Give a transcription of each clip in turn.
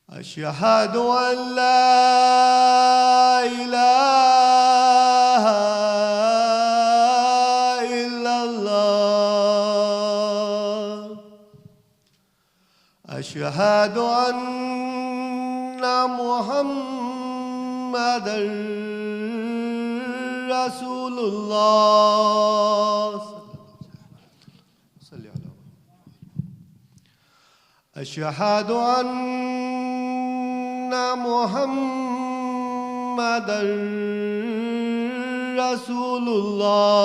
أشهد أن لا إله إلا الله. أشهد أن محمدًا رسول الله. أشهد أن محمدًا رسول الله.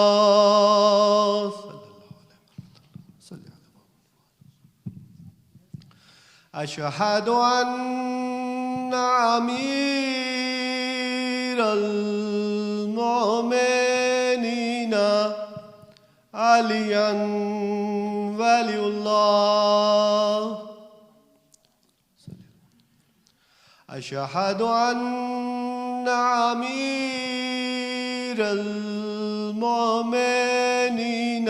أشهد أن أمير المؤمنين عليا ولي الله. أشهد أن أمير المؤمنين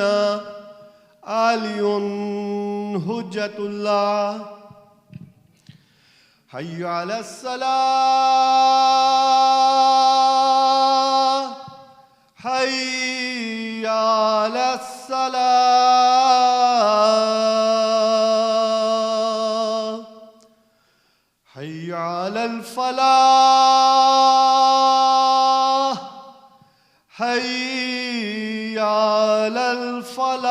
علي حجة الله. حي على الصلاة، حي على الصلاة، حي على الفلاح، حي على الفلاح،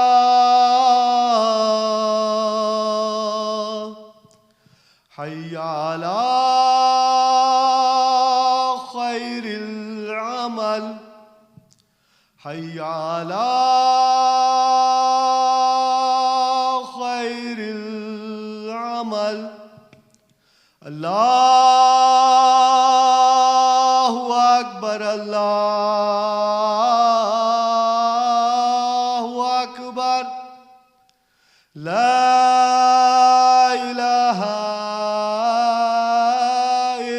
حي على خير العمل، حي على خير العمل. الله أكبر، الله أكبر. لا إله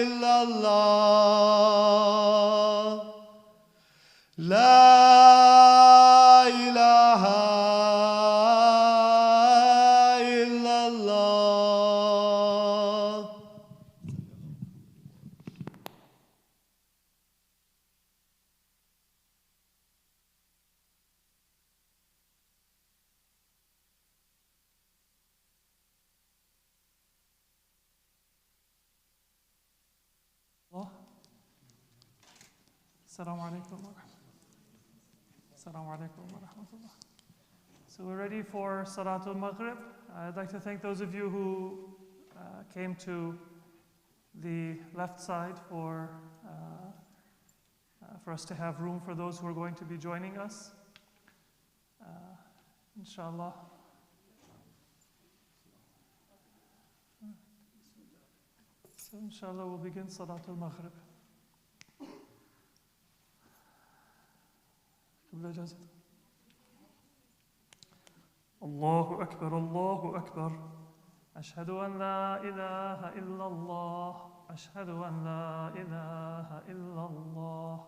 إلا الله. لا إله إلا الله. Assalamu alaikum wa rahmatullah. Assalamu alaikum wa rahmatullah. So we're ready for Salatul Maghrib. I'd like to thank those of you who came to the left side for us to have room for those who are going to be joining us. Inshallah. So inshallah we'll begin Salatul Maghrib. الله أكبر الله أكبر. أشهد أن لا إله إلا الله. أشهد أن لا إله إلا الله.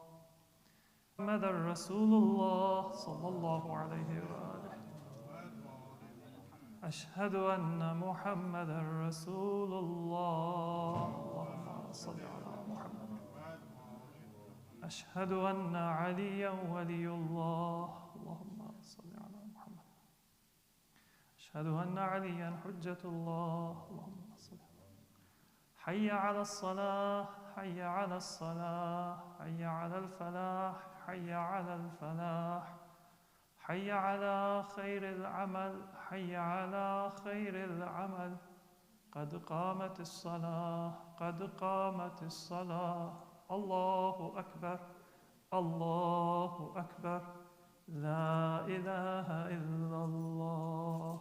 محمد رسول الله صلى الله عليه وآله. أشهد أن محمد رسول الله. اللهم صل على محمد. أشهد أن عليا ولي الله. اللهم صل على محمد. أشهد أن عليا حجة الله. اللهم صل. حي على الصلاة، حي على الصلاة، حي على الفلاح، حي على الفلاح، حي على خير العمل، حي على خير العمل. قد قامت الصلاة، قد قامت الصلاة. الله أكبر، الله أكبر. لا إله إلا الله.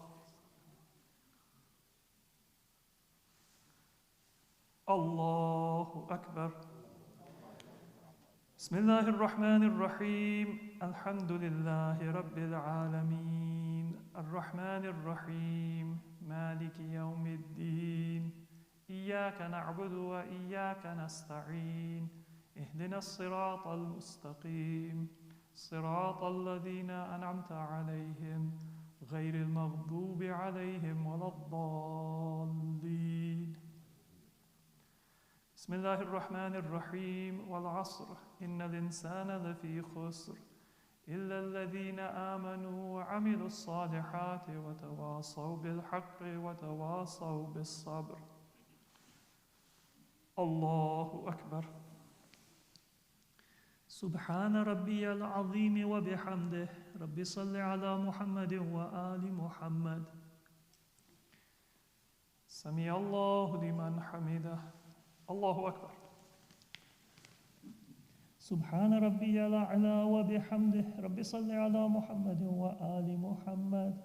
الله أكبر. بسم الله الرحمن الرحيم. الحمد لله رب العالمين. الرحمن الرحيم. مالك يوم الدين. إياك نعبد وإياك نستعين. اهدنا الصراط المستقيم. صراط الذين أنعمت عليهم غير المغضوب عليهم ولا الضالين. بسم الله الرحمن الرحيم والعصر إن الإنسان لفي خسر إلا الذين آمنوا وعملوا الصالحات وتواصوا بالحق وتواصوا بالصبر. الله أكبر. سبحان ربي العظيم وبحمده رب صل على محمد وآل محمد. سمع الله لمن حمده. الله أكبر. سبحان ربي الأعلى وبحمده رب صل على محمد وآل محمد.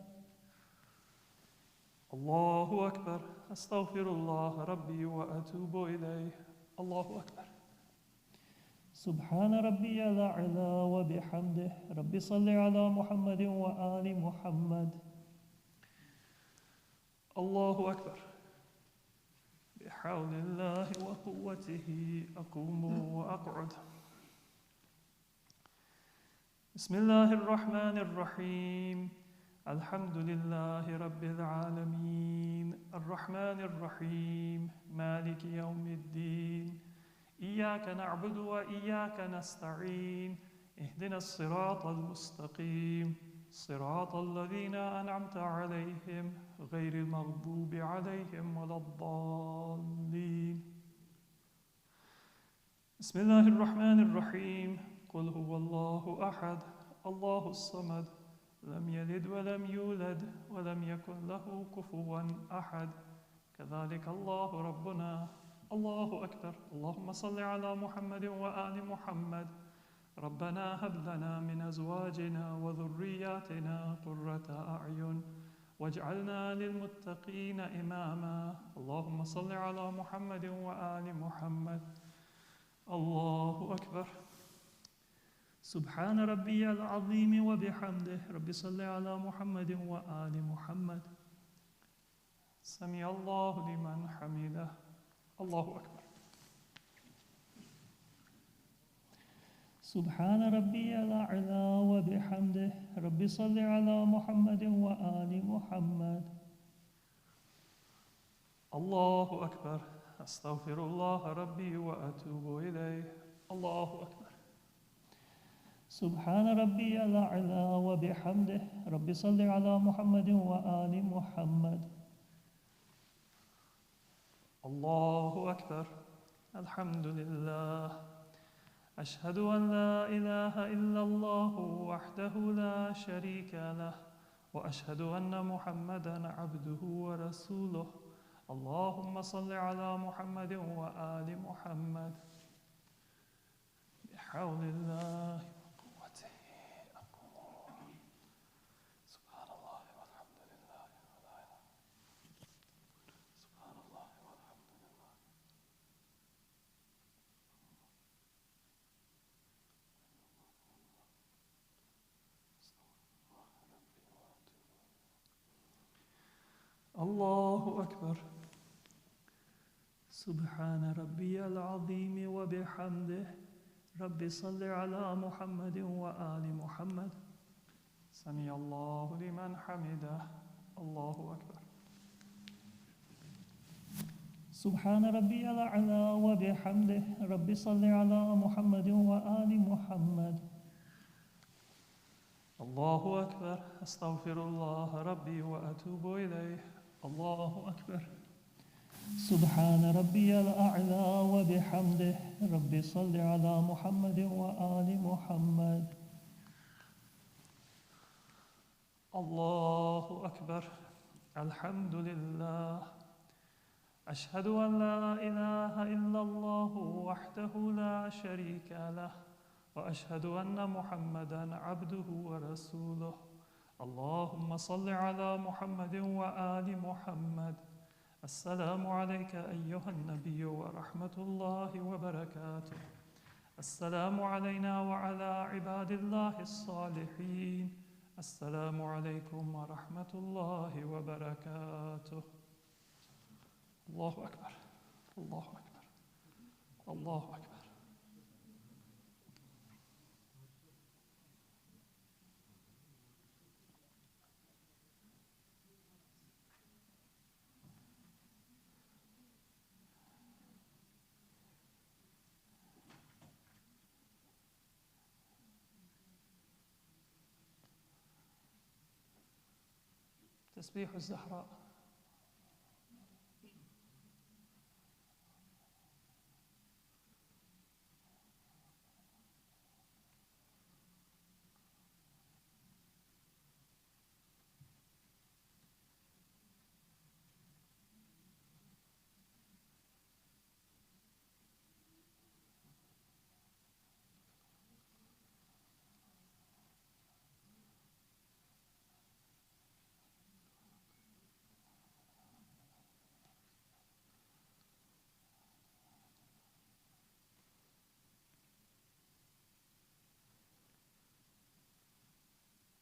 الله أكبر. أستغفر الله ربي وأتوب إليه. الله أكبر. سبحان ربي الأعلى وبحمده رب صل على محمد وآل محمد. الله أكبر. بحول الله وقوته أقوم وأقعد. بسم الله الرحمن الرحيم. الحمد لله رب العالمين الرحمن الرحيم مالك يوم الدين إياك نعبد وإياك نستعين اهدنا الصراط المستقيم صراط الذين أنعمت عليهم غير المغضوب عليهم ولا الضالين. بسم الله الرحمن الرحيم. قل هو الله أحد الله الصمد لم يلد ولم يولد ولم يكن له كفوا أحد كذلك الله ربنا. الله أكبر. اللهم صل على محمد وآل محمد. ربنا هب لنا من أزواجنا وذرياتنا قرة أعين واجعلنا للمتقين إماما. اللهم صل على محمد وآل محمد. الله أكبر. سبحان ربي العظيم وبحمده رب صل على محمد وآل محمد. سمع الله لمن حمده. الله أكبر. سبحان ربي الأعلى وبحمده رب صل على محمد وآل محمد. الله أكبر. أستغفر الله ربي وأتوب إليه. الله أكبر. سبحان ربي الأعلى وبحمده رب صل على محمد وآل محمد. الله أكبر. الحمد لله. أشهد أن لا إله إلا الله وحده لا شريك له وأشهد أن محمدًا عبده ورسوله. اللهم صل على محمد وآل محمد. بحول الله وقوته أقوم. سبحان الله والحمد لله ولا إله. سبحان الله والحمد لله. الله أكبر. سبحان ربي العظيم وبحمده رب صل على محمد وآل محمد. سمع الله لمن حمده. الله أكبر. سبحان ربي الأعلى وبحمده رب صل على محمد وآل محمد. الله أكبر. أستغفر الله ربي وأتوب إليه. الله أكبر. سبحان ربي الأعلى وبحمده رب صل على محمد وآل محمد. الله أكبر. الحمد لله. أشهد أن لا إله إلا الله وحده لا شريك له وأشهد أن محمدًا عبده ورسوله. اللهم صل على محمد وآل محمد. السلام عليك أيها النبي ورحمة الله وبركاته. السلام علينا وعلى عباد الله الصالحين. السلام عليكم ورحمة الله وبركاته. الله أكبر. الله أكبر. الله أكبر. تسبيح الزهراء.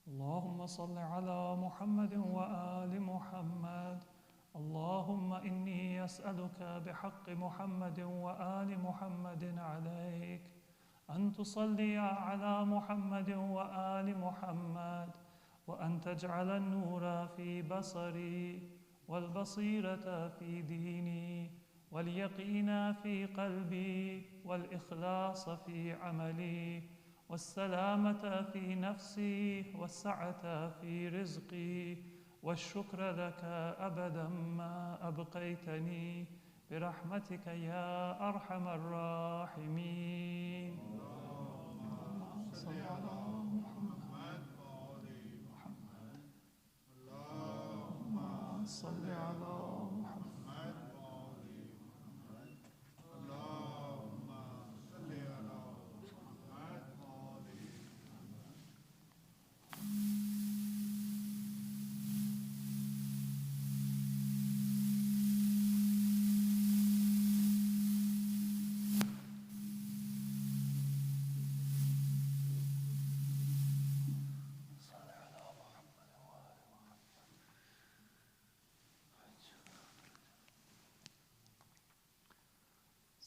اللهم صل على محمد وآل محمد. اللهم إني أسألك بحق محمد وآل محمد عليك أن تصلي على محمد وآل محمد، وأن تجعل النور في بصري، والبصيرة في ديني، واليقين في قلبي، والإخلاص في عملي، والسلامة في نفسي، والسعة في رزقي، والشكر لك أبدا ما أبقيتني، برحمتك يا أرحم الراحمين. اللهم صل على محمد. اللهم صل على محمد.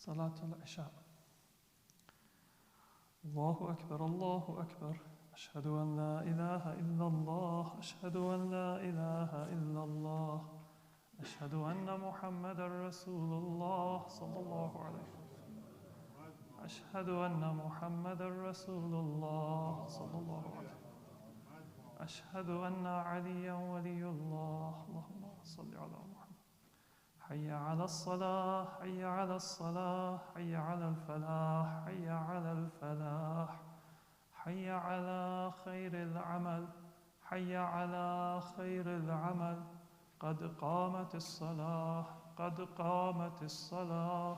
صلاة العشاء. الله أكبر الله أكبر، أشهد أن لا إله إلا الله، أشهد أن لا إله إلا الله، أشهد أن محمد رسول الله صلى الله عليه وسلم، أشهد أن محمد رسول الله صلى الله عليه وسلم، أشهد أن عليا ولي الله. اللهم صل على محمد. حي على الصلاة، حي على الصلاة، حي على الفلاح، حي على الفلاح، حي على خير العمل، حي على خير العمل. قد قامت الصلاة، قد قامت الصلاة.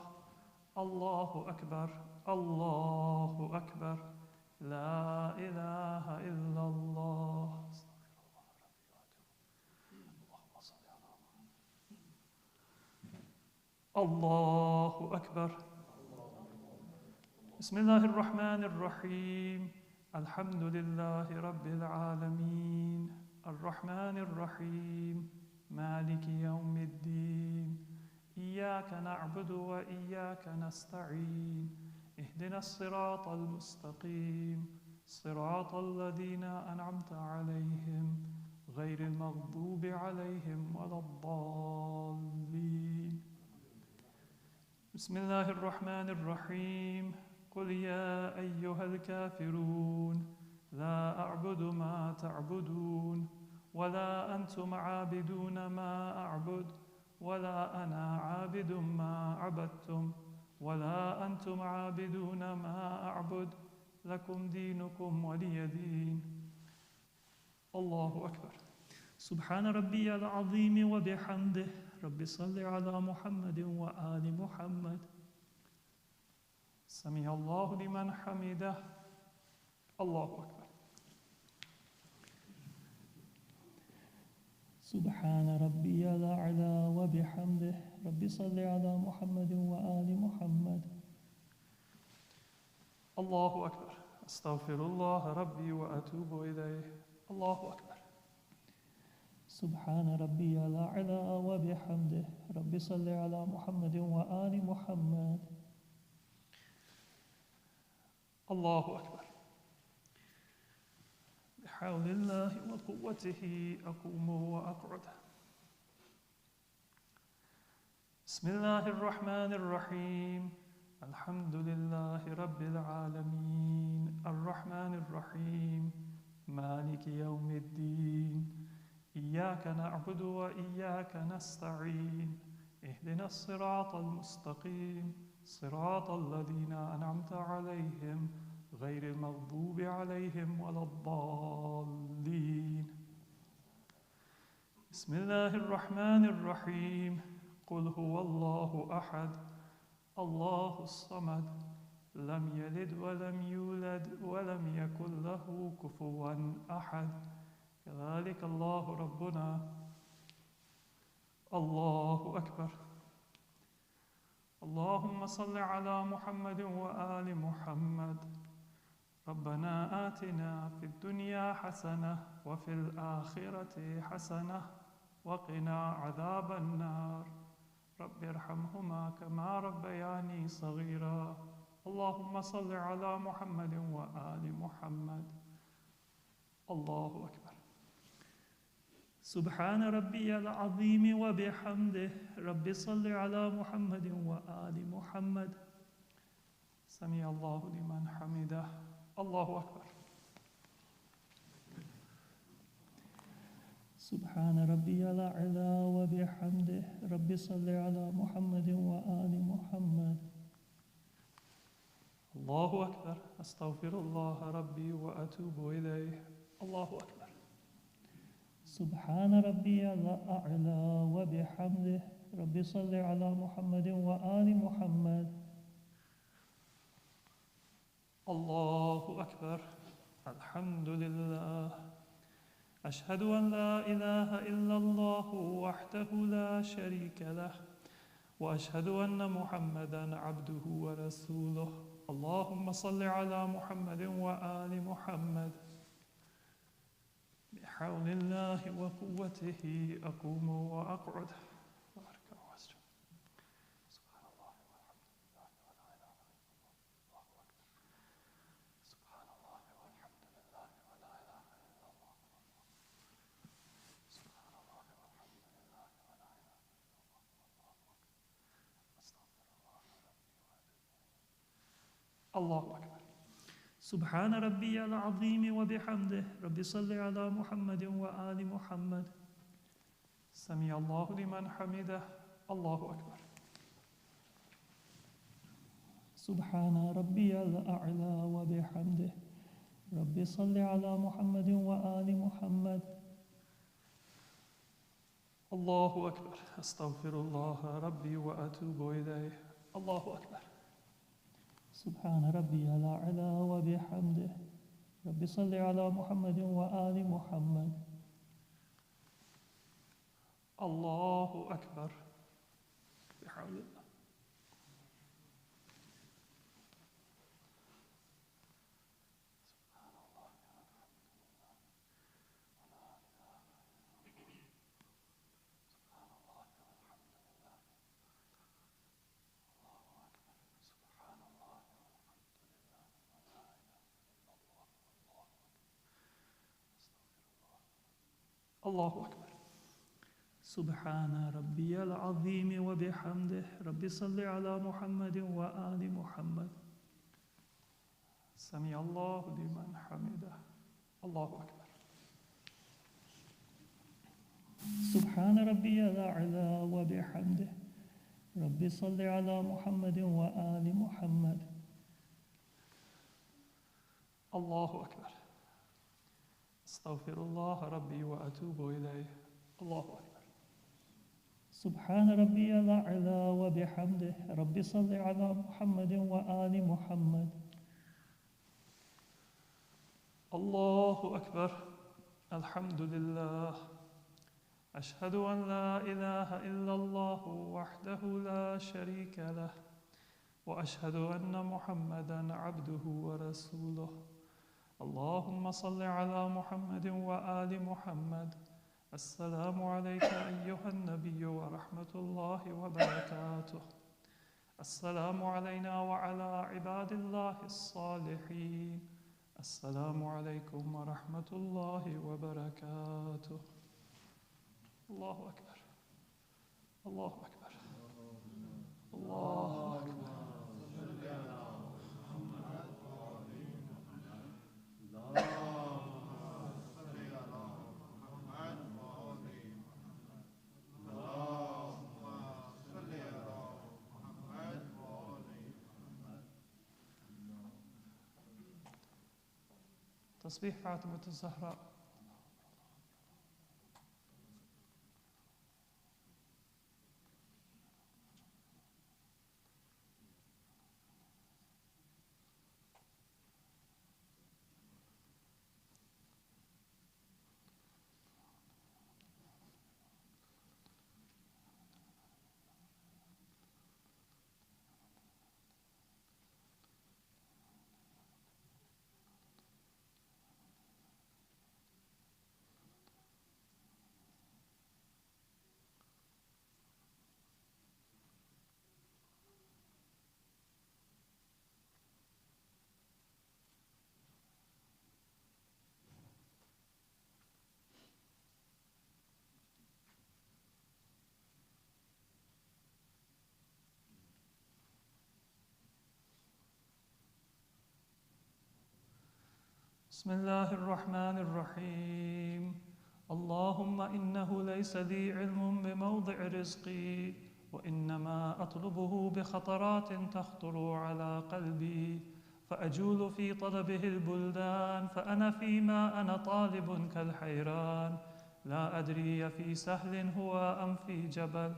الله أكبر، الله أكبر، لا إله إلا الله. الله أكبر. بسم الله الرحمن الرحيم. الحمد لله رب العالمين، الرحمن الرحيم، مالك يوم الدين. إياك نعبد وإياك نستعين، اهدنا الصراط المستقيم، صراط الذين أنعمت عليهم غير المغضوب عليهم ولا الضالين. بسم الله الرحمن الرحيم. قل يا أيها الكافرون لا أعبد ما تعبدون، ولا أنتم عابدون ما أعبد، ولا أنا عابد ما عبدتم، ولا أنتم عابدون ما أعبد، لكم دينكم ولي دين. الله أكبر. سبحان ربي العظيم وبحمده. رب صل على محمد وآل محمد. سمع الله لمن حمده. الله أكبر. سبحان ربي الأعلى وبحمده. رب صل على محمد وآل محمد. الله أكبر. أستغفر الله ربي وأتوب إليه. الله أكبر. سبحان ربي الأعلى وبحمده. رب صل على محمد وآل محمد. الله أكبر. بحول الله وقوته أقوم وأقعد. بسم الله الرحمن الرحيم. الحمد لله رب العالمين، الرحمن الرحيم، مالك يوم الدين. إياك نعبد وإياك نستعين اهدنا الصراط المستقيم صراط الذين أنعمت عليهم غير المغضوب عليهم ولا الضالين. بسم الله الرحمن الرحيم. قل هو الله أحد الله الصمد لم يلد ولم يولد ولم يكن له كفوا أحد كذلك الله ربنا. الله أكبر. اللهم صل على محمد وآل محمد. ربنا آتنا في الدنيا حسنة وفي الآخرة حسنة وقنا عذاب النار. رب ارحمهما كما ربياني صغيرا. اللهم صل على محمد وآل محمد. الله أكبر. سبحان ربي العظيم وبحمده. رب صل على محمد وآل محمد. سمع الله لمن حمده. الله أكبر. سبحان ربي الأعلى وبحمده. رب صل على محمد وآل محمد. الله أكبر. أستغفر الله ربي وأتوب إليه. الله أكبر. سبحان ربي الأعلى وبحمده. رب صل على محمد وآل محمد. الله أكبر. الحمد لله. أشهد أن لا إله إلا الله وحده لا شريك له وأشهد أن محمدا عبده ورسوله. اللهم صل على محمد وآل محمد. بحول الله وقوته أقوم وأقعد وأركع وأسجد. سبحان الله والحمد لله ولا إله إلا الله. الله أكبر. سبحان الله والحمد لله ولا إله إلا الله. سبحان الله والحمد لله ولا إله إلا الله. أستغفر الله ربي وأتوب إليه. الله أكبر. سبحان ربي العظيم وبحمده. رب صل على محمد وآل محمد. سمع الله لمن حمده. الله أكبر. سبحان ربي الأعلى وبحمده. رب صل على محمد وآل محمد. الله أكبر. أستغفر الله ربي وأتوب إليه. الله أكبر. سبحان ربي الأعلى وبحمده. رب صل على محمد وآل محمد. الله أكبر. بحول الله. الله أكبر. سبحان ربي العظيم وبحمده. رب صل على محمد وآل محمد. سمع الله لمن حمده. الله أكبر. سبحان ربي الأعلى وبحمده. رب صل على محمد وآل محمد. الله أكبر. أستغفر الله ربي وأتوب إليه. الله أكبر. سبحان ربي الأعلى وبحمده. رب صل على محمد وآل محمد. الله أكبر. الحمد لله. أشهد أن لا إله إلا الله وحده لا شريك له وأشهد أن محمدا عبده ورسوله. اللهم صل على محمد وآل محمد. السلام عليك أيها النبي ورحمة الله وبركاته. السلام علينا وعلى عباد الله الصالحين. السلام عليكم ورحمة الله وبركاته. الله أكبر. الله أكبر. الله أكبر. تصبيح فاطمة الزهراء. بسم الله الرحمن الرحيم. اللهم إنه ليس لي علم بموضع رزقي، وإنما أطلبه بخطرات تخطر على قلبي، فأجول في طلبه البلدان، فأنا فيما أنا طالب كالحيران، لا أدري في سهل هو أم في جبل،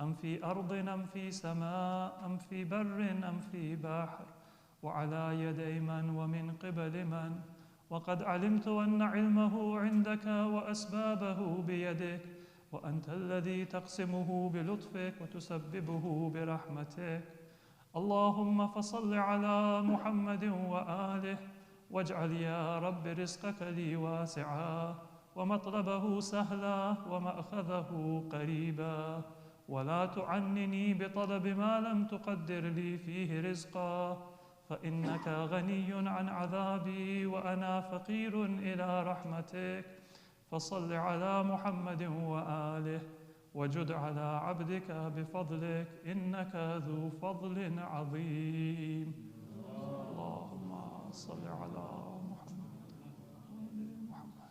أم في أرض أم في سماء، أم في بر أم في بحر، وعلى يدي من ومن قبل من. وقد علمت أن علمه عندك وأسبابه بيدك، وأنت الذي تقسمه بلطفك وتسببه برحمتك. اللهم فصل على محمد وآله، واجعل يا رب رزقك لي واسعا، ومطلبه سهلا، ومأخذه قريبا، ولا تعنني بطلب ما لم تقدر لي فيه رزقا، فإنك غني عن عذابي وأنا فقير إلى رحمتك. فصل على محمد وآله، وجد على عبدك بفضلك، إنك ذو فضل عظيم. اللهم صل على محمد وآل محمد.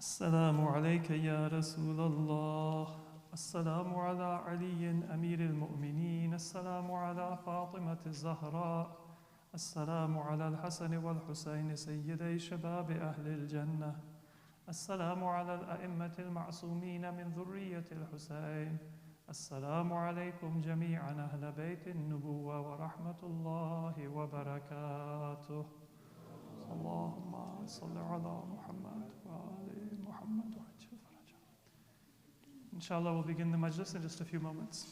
السلام عليك يا رسول الله. السلام على علي أمير المؤمنين. السلام على فاطمة الزهراء. السلام على الحسن والحسين سيدي شباب أهل الجنة. السلام على الأئمة المعصومين من ذرية الحسين. السلام عليكم جميعا أهل بيت النبوة ورحمة الله وبركاته. اللهم صل على محمد وآل محمد وعجل فرجهم. Inshallah, we'll begin the majlis in just a few moments.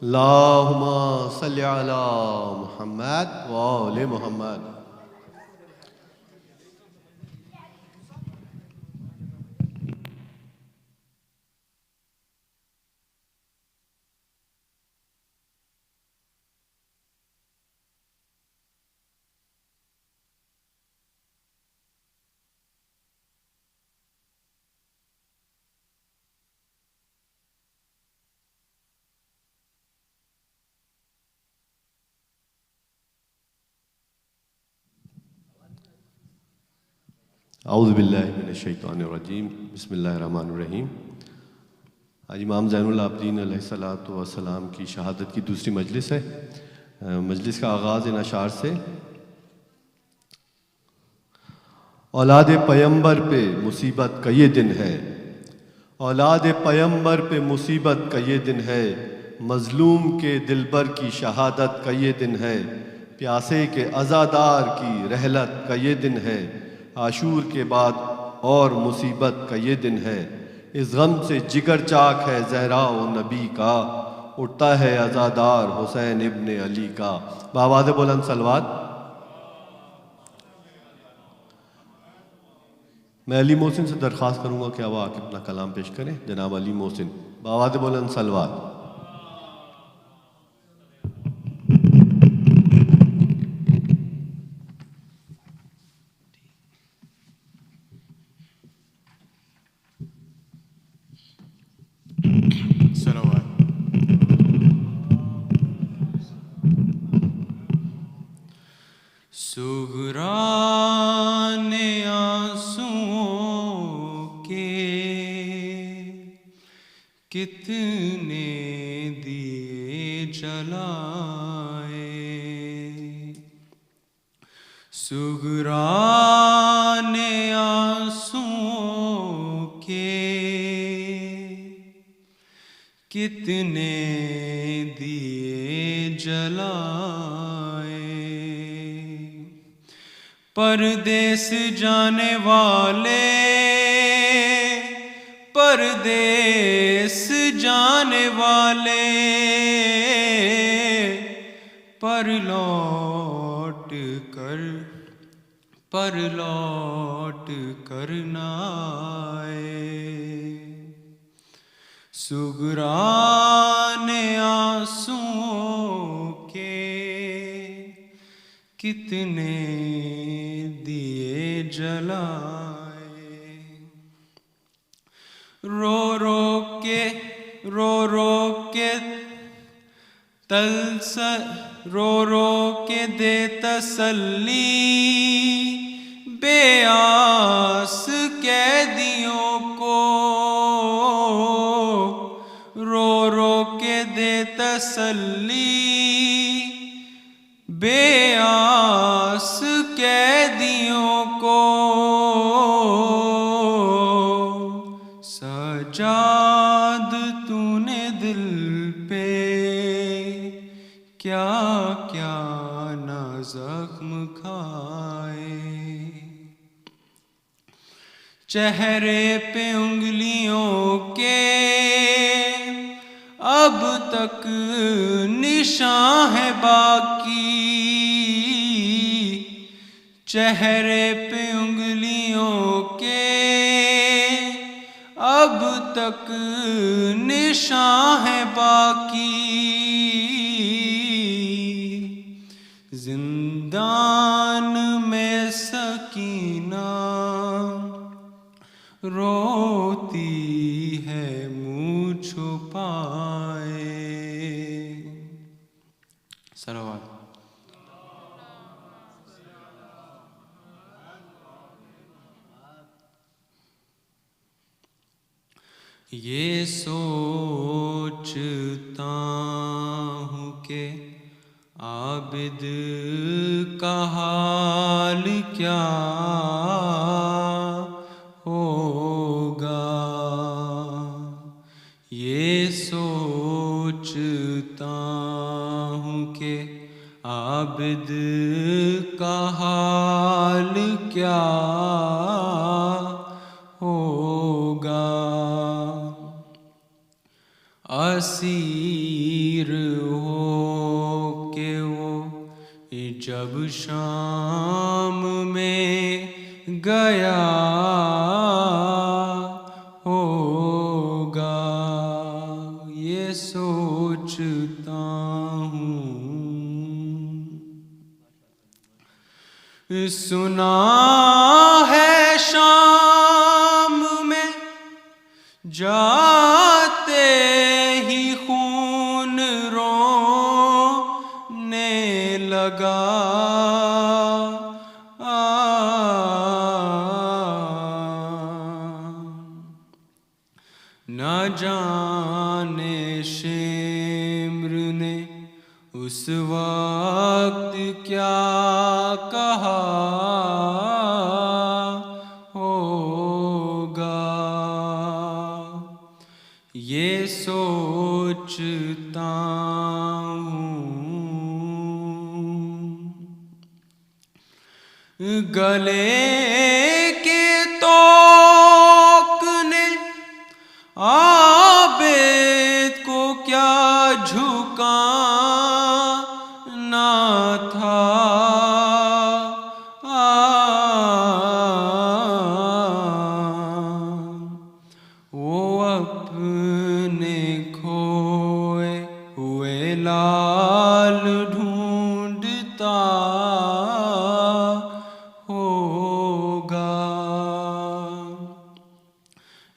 اللہم صلی علی محمد و آل محمد. اعوذ باللہ من الشیطان الرجیم. بسم اللہ الرحمن الرحیم. آج امام زین العابدین علیہ الصلوۃ والسلام کی شہادت کی دوسری مجلس ہے. مجلس کا آغاز ان اشعار سے: اولاد پیمبر پہ مصیبت کا یہ دن ہے، اولاد پیمبر پہ مصیبت کا یہ دن ہے، مظلوم کے دلبر کی شہادت کا یہ دن ہے، پیاسے کے عزادار کی رحلت کا یہ دن ہے، عاشور کے بعد اور مصیبت کا یہ دن ہے، اس غم سے جگر چاک ہے زہرا و نبی کا، اٹھتا ہے عزادار حسین ابن علی کا. بآواز بلند صلوات. میں علی محسن سے درخواست کروں گا کہ وہ آ کے اپنا کلام پیش کریں. جناب علی محسن، بآواز بلند صلوات. سغران آنسوؤں کے کتنے دیے جلائے، سغران آنسوؤں کے کتنے دیے جلائے، پردیس جانے والے، پردیس جانے والے، پر لوٹ کر نہ آئے، سغران آنسوؤں کے کتنے دیے جلائے، رو رو کے دے تسلی بے آس قیدیوں کو، رو کے دے تسلی بے آس قیدیوں کو، سجاد تو نے دل پہ کیا کیا نہ زخم کھائے، چہرے پہ انگلیوں کے اب تک نشاں ہے باقی، چہرے پہ انگلیوں کے اب تک نشاں ہے باقی، زندان میں سکینہ روتی ہے منہ چھپائے. صلوات. یہ سوچتا ہوں کہ عابد کا حال کیا ہوگا، یہ سوچتا ہوں کہ عابد کا حال کیا ہوگا، اسیر شام میں گیا ہوگا یہ سوچتا ہوں. سنا ہے شام میں جاتے ہی خون رونے لگا. نہ جانے شمر نے اس وقت کیا کہا ہوگا یہ سوچتا ہوں. گلے کے توق نے عابد کو کیا جھکانا تھا. وہ اپنے کھوئے ہوئے لال ڈھونڈتا ہوگا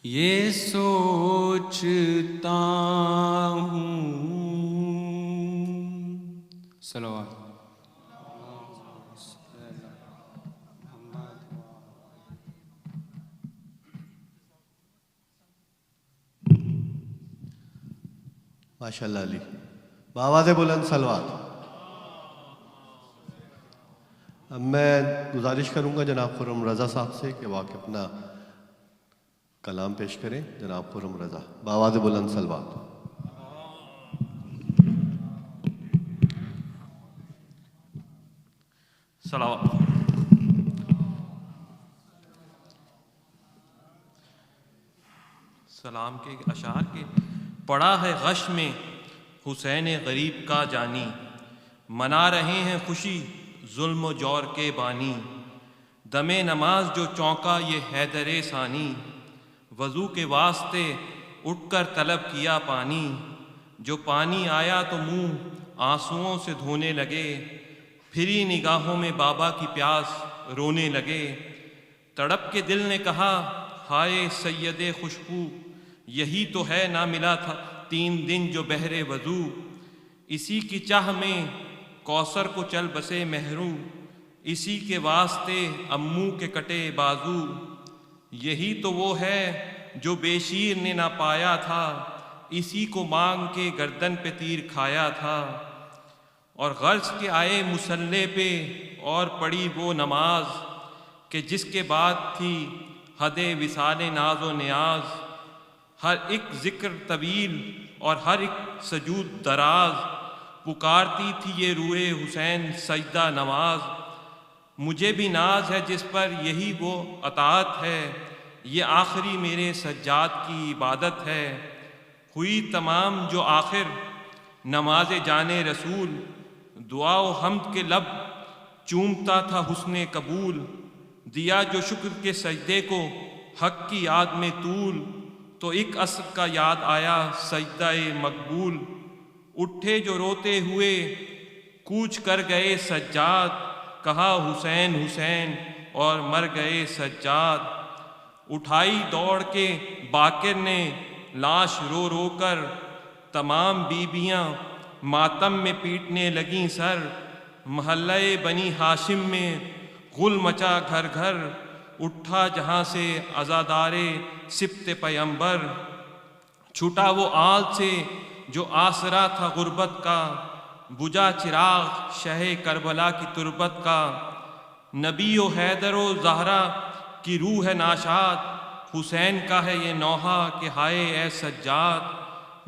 یہ سوچتا ہوں. صلوات. ماشاء اللہ علی. بآواز بلند صلوات. اب میں گزارش کروں گا جناب خرم رضا صاحب سے کہ وہ آ کے اپنا کلام پیش کریں. جناب خرم رضا بآواز بلند صلوات. صلوات. سلام کے اشعار کے. پڑا ہے غش میں حسین غریب کا جانی، منا رہے ہیں خوشی ظلم و جور کے بانی. دم نماز جو چونکا یہ حیدر ثانی، وضو کے واسطے اٹھ کر طلب کیا پانی. جو پانی آیا تو منہ آنسوؤں سے دھونے لگے، پھری نگاہوں میں بابا کی پیاس رونے لگے. تڑپ کے دل نے کہا ہائے سید خوشبو، یہی تو ہے نہ ملا تھا 3 دن جو بہرے وضو. اسی کی چاہ میں کوثر کو چل بسے مہرو، اسی کے واسطے امو کے کٹے بازو. یہی تو وہ ہے جو بے شیر نے نہ پایا تھا، اسی کو مانگ کے گردن پہ تیر کھایا تھا. اور غرض کے آئے مصلے پہ اور پڑھی وہ نماز، کہ جس کے بعد تھی حد وصال ناز و نیاز. ہر ایک ذکر طویل اور ہر ایک سجود دراز، پکارتی تھی یہ روئے حسین سجدہ نواز. مجھے بھی ناز ہے جس پر یہی وہ اطاعت ہے، یہ آخری میرے سجاد کی عبادت ہے. ہوئی تمام جو آخر نماز جانے رسول، دعا و حمد کے لب چومتا تھا حسن قبول. دیا جو شکر کے سجدے کو حق کی یاد میں طول، تو ایک عصر کا یاد آیا سجدہ مقبول. اٹھے جو روتے ہوئے کوچ کر گئے سجاد، کہا حسین حسین اور مر گئے سجاد. اٹھائی دوڑ کے باقر نے لاش رو رو کر، تمام بیبیاں ماتم میں پیٹنے لگیں سر. محلہ بنی ہاشم میں غل مچا گھر گھر، اٹھا جہاں سے عزادار سبط پیمبر. چھوٹا وہ آل سے جو آسرا تھا غربت کا، بجھا چراغ شہ کربلا کی تربت کا. نبی و حیدر و زہرا کی روح ہے ناشاد، حسین کا ہے یہ نوحہ کہ ہائے اے سجاد.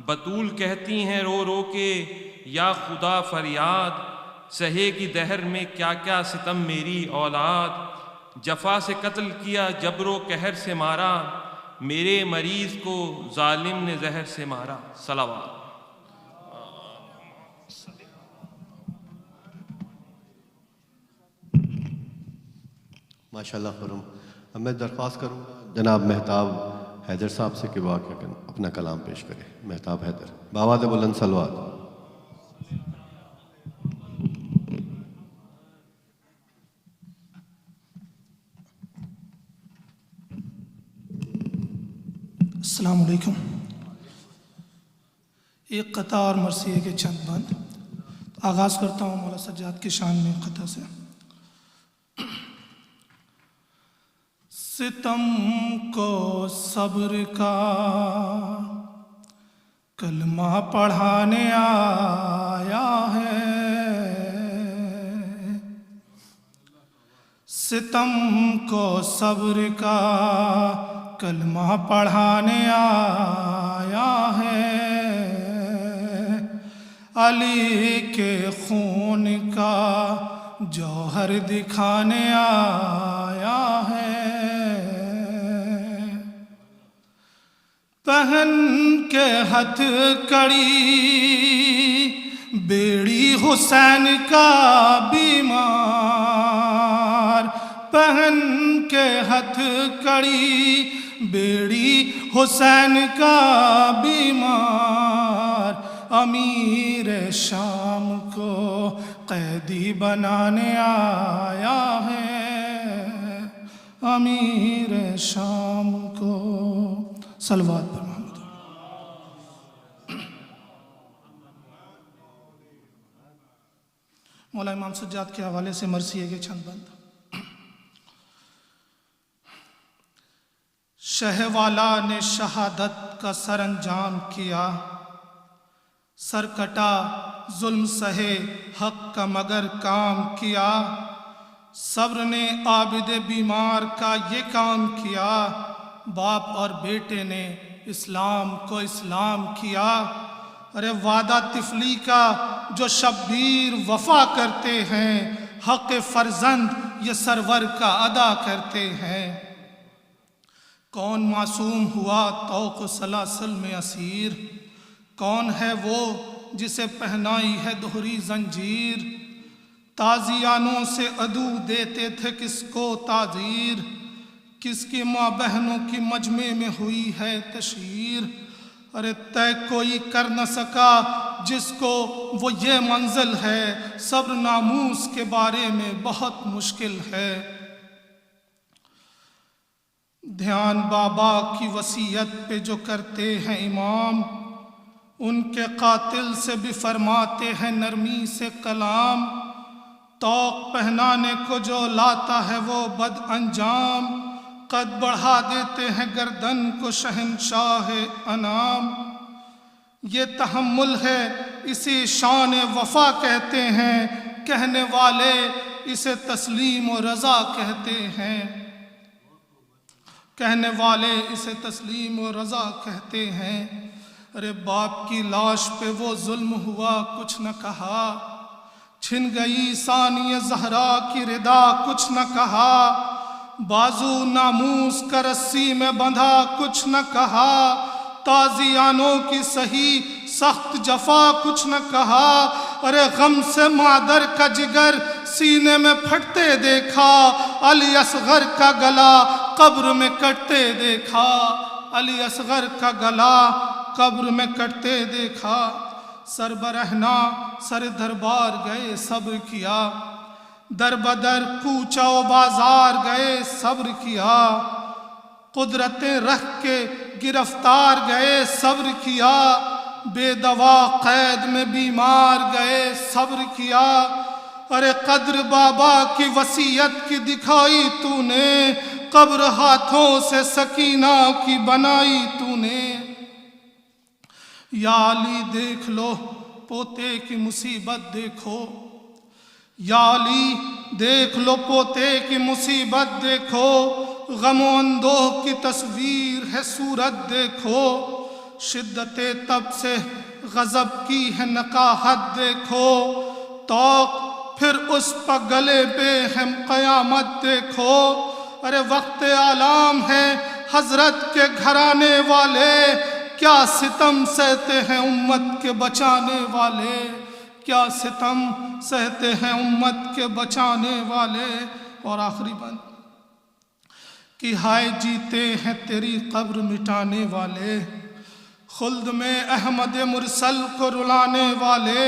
بطول کہتی ہیں رو رو کے یا خدا فریاد، سہے کی دہر میں کیا کیا ستم میری اولاد. جفا سے قتل کیا جبر و قہر سے مارا، میرے مریض کو ظالم نے زہر سے مارا. صلوات. ماشاءاللہ خرم. اب میں درخواست کروں گا جناب مہتاب حیدر صاحب سے کہ وہ اپنا کلام پیش کرے. مہتاب حیدر بآواز بلند صلوات. السلام علیکم. ایک قطع اور مرثیے کے چند بند. آغاز کرتا ہوں مولا سجاد کی شان میں قطع سے. ستم کو صبر کا کلمہ پڑھانے آیا ہے، ستم کو صبر کا کلمہ پڑھانے آیا ہے، علی کے خون کا جوہر دکھانے آیا ہے. پہن کے ہتھ کڑی بیڑی حسین کا بیمار، پہن کے ہتھ کڑی بیڑی حسین کا بیمار، امیر شام کو قیدی بنانے آیا ہے، امیر شام کو. صلوات پر محمد. مولا امام سجاد کے حوالے سے مرثیے کے چند بند. شہ والا نے شہادت کا سر انجام کیا، سر کٹا ظلم سہے حق کا مگر کام کیا، صبر نے عابد بیمار کا یہ کام کیا، باپ اور بیٹے نے اسلام کو اسلام کیا. ارے وعدہ طفلی کا جو شبیر وفا کرتے ہیں، حق فرزند یہ سرور کا ادا کرتے ہیں. کون معصوم ہوا طوق سلاسل میں اسیر، کون ہے وہ جسے پہنائی ہے دوہری زنجیر، تازیانوں سے عدو دیتے تھے کس کو تعزیر، کس کی ماں بہنوں کی مجمع میں ہوئی ہے تشہیر. ارے طے کوئی کر نہ سکا جس کو وہ یہ منزل ہے، صبر ناموس کے بارے میں بہت مشکل ہے. دھیان بابا کی وصیت پہ جو کرتے ہیں امام، ان کے قاتل سے بھی فرماتے ہیں نرمی سے کلام، طوق پہنانے کو جو لاتا ہے وہ بد انجام، قد بڑھا دیتے ہیں گردن کو شہنشاہ انام. یہ تحمل ہے اسی شان وفا کہتے ہیں، کہنے والے اسے تسلیم و رضا کہتے ہیں، کہنے والے اسے تسلیم و رضا کہتے ہیں. ارے باپ کی لاش پہ وہ ظلم ہوا کچھ نہ کہا، چھن گئی ثانی زہرا کی ردا کچھ نہ کہا، بازو ناموس کا رسی میں بندھا کچھ نہ کہا، تازیانوں کی صحیح سخت جفا کچھ نہ کہا. ارے غم سے مادر کا جگر سینے میں پھٹتے دیکھا، علی اصغر کا گلا قبر میں کٹتے دیکھا، علی اصغر کا گلا قبر میں کٹتے دیکھا. سر برہنا سر دربار گئے صبر کیا، در بدر کوچہ و بازار گئے صبر کیا، قدرتیں رکھ کے گرفتار گئے صبر کیا، بے دوا قید میں بیمار گئے صبر کیا. ارے قدر بابا کی وصیت کی دکھائی تو نے، قبر ہاتھوں سے سکینہ کی بنائی تو نے. یا علی دیکھ لو پوتے کی مصیبت دیکھو، یا علی دیکھ لو پوتے کی مصیبت دیکھو، غم و اندوہ کی تصویر ہے صورت دیکھو، شدت تب سے غضب کی ہے نقاہت دیکھو، طوق پھر اس پہ گلے پہ ہے قیامت دیکھو. ارے وقت آلام ہے حضرت کے گھرانے والے، کیا ستم سہتے ہیں امت کے بچانے والے، کیا ستم سہتے ہیں امت کے بچانے والے. اور آخری بند، کہ ہائے جیتے ہیں تیری قبر مٹانے والے، خلد میں احمد مرسل کو رلانے والے،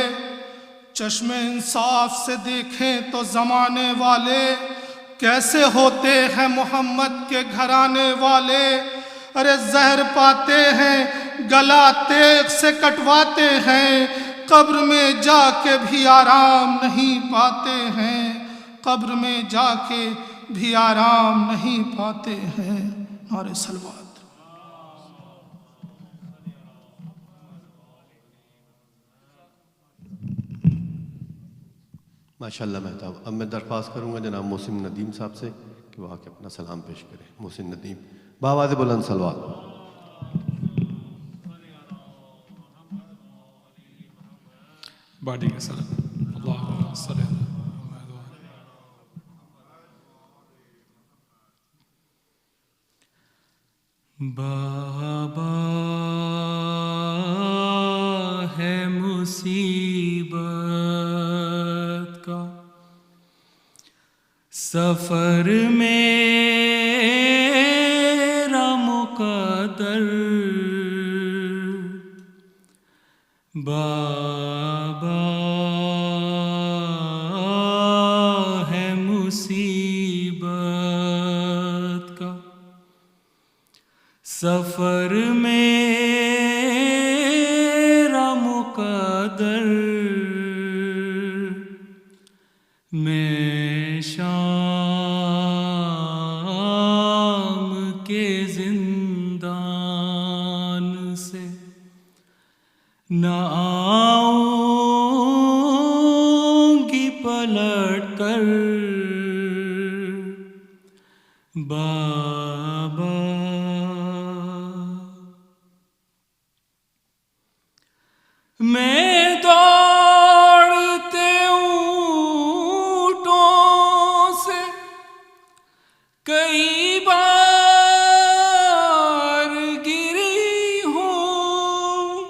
چشم انصاف سے دیکھیں تو زمانے والے، کیسے ہوتے ہیں محمد کے گھرانے والے، ارے زہر پاتے ہیں گلا تیغ سے کٹواتے ہیں، قبر میں جا کے بھی آرام نہیں پاتے ہیں، قبر میں جا کے بھی آرام نہیں پاتے ہیں۔ نعرہ صلوات۔ ماشاءاللہ مہتاب۔ اب میں درخواست کروں گا جناب محسن ندیم صاحب سے کہ وہ آ کے اپنا سلام پیش کریں۔ محسن ندیم، بآواز بلند صلوات۔ باڈی کے سلام۔ اللہم صلی علی محمد و آل بابا ہے مصیبت کا سفر میرا مقدر، بابا ہے مصیبت کا سفر میرا مقدر، میں شام کے زندان سے نہ آؤں گی پلٹ کر، بابا میں دوڑتے اونٹوں سے کئی بار گری ہوں،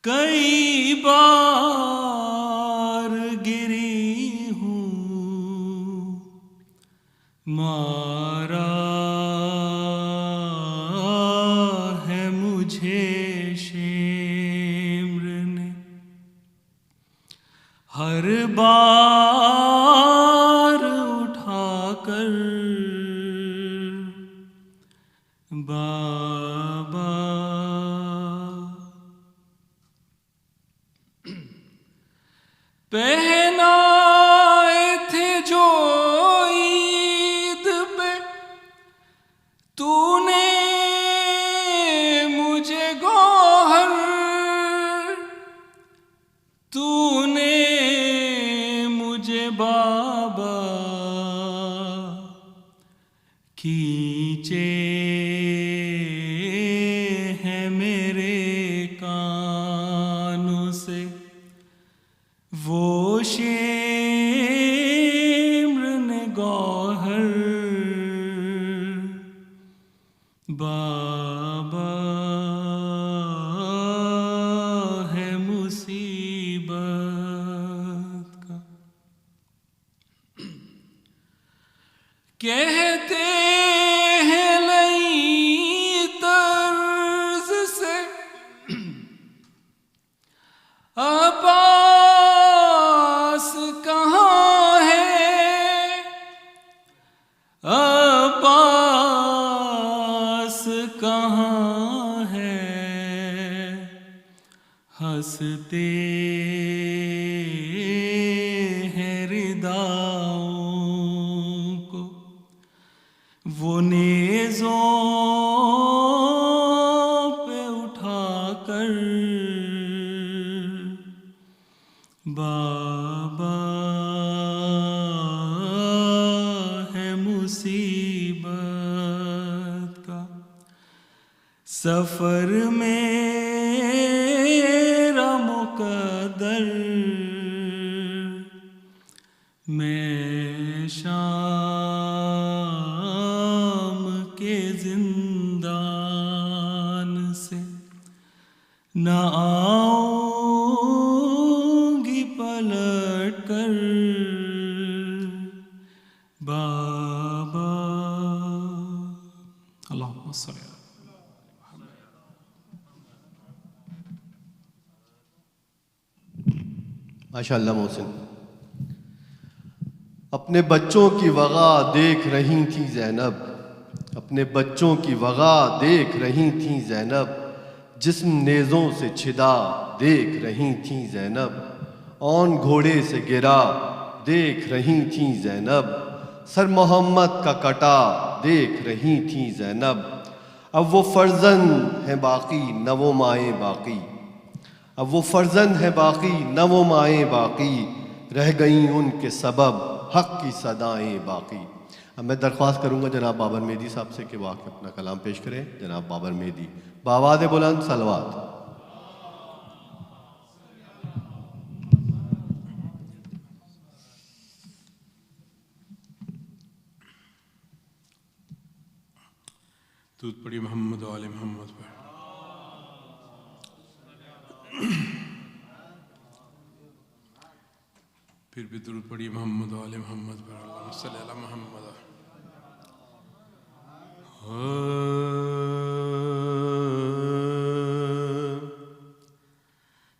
کئی بار گری ہوں، مارا ہے مجھے شمر نے ہر بار اٹھا کر، بابا پہنائے تھے جو عید پہ تو نے مجھے گوہر، تو نے مجھے بابا کھینچے ہیں میرے کانوں سے وہ شمر نے گوہر، بابا ہے مصیبت کا کہتے ہیں لئی طرز سے عباس کہاں ہے، عباس کہاں ہے، ہنستے ہیں رداؤں کو وہ نیزوں پہ اٹھا کر، بابا ہے مصیبت کا سفر میرا مقدر، میں شام کے زندان سے نہ آؤں گی پلٹ کر، بابا صل علی ماشاء اللہ محسن. اپنے بچوں کی وغا دیکھ رہی تھیں زینب، اپنے بچوں کی وغا دیکھ رہی تھیں زینب، جسم نیزوں سے چھدا دیکھ رہی تھیں زینب، اون گھوڑے سے گرا دیکھ رہی تھیں زینب، سر محمد کا کٹا دیکھ رہی تھیں زینب. اب وہ فرزند ہیں باقی نہ وہ مائیں باقی، اب وہ فرزند ہیں باقی نہ وہ مائیں باقی، رہ گئیں ان کے سبب حق کی صدائیں باقی. اب میں درخواست کروں گا جناب بابر مہدی صاحب سے کہ وہ آ کے اپنا کلام پیش کریں. جناب بابر مہدی بآواز بلند صلوات. درود پڑھی محمد و آل محمد پر. پھر بھی درود پڑھی محمد و آل محمد پر. اللہم صلی علی محمد.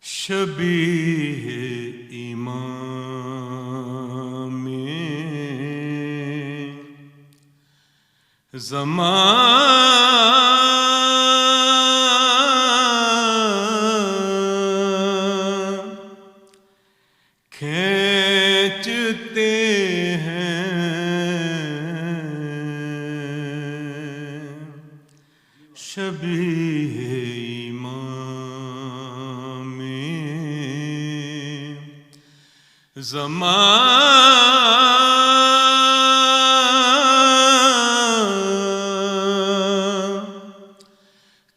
شبیہ امام زمان کھینچتے ہیں، شبیہ امام زمان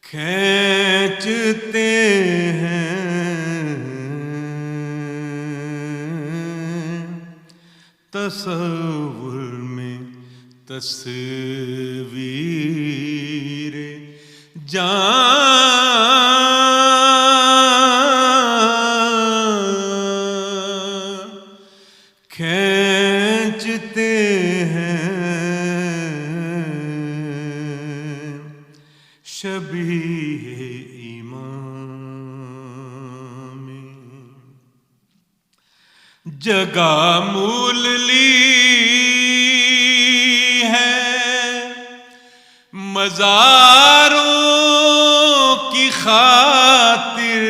کھینچتے ہیں، تصور میں تصویر جان کھینچتے ہیں، شبیہ امام جگہ مول لی ہے مزاروں کی خاطر،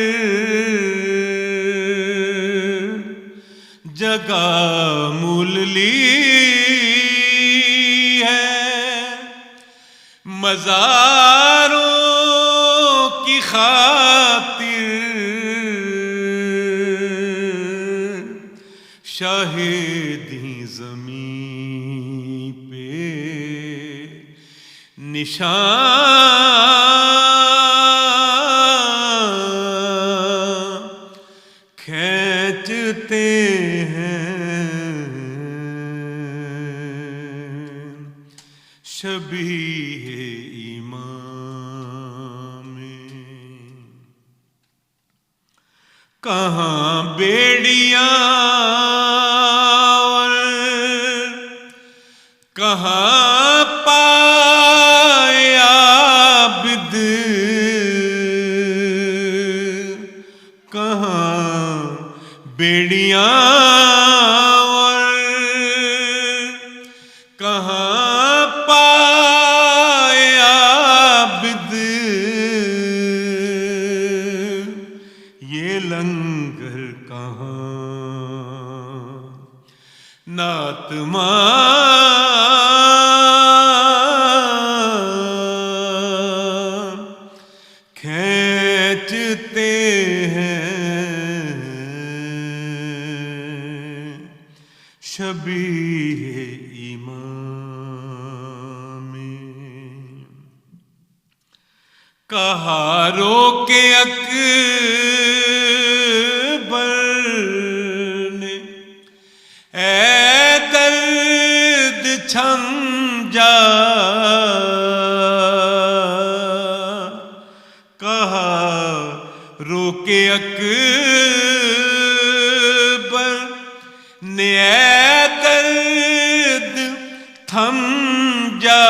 جگہ مول لی ہے مزاروں کی خاطر، شاہدیں زمین پہ نشان کھینچتے ہیں، شبیہ امام کہاں بیڑیاں اور کہاں پائے عابد، کہاں بیڑیاں اور کہاں پائے عابد، یہ لنگر کہاں نعت مان کھینچتے ہیں، شبیہ امام کہا روکے اکبر نے اے درد چھم جا، کہا روکے اکبر نے اے درد تھم جا،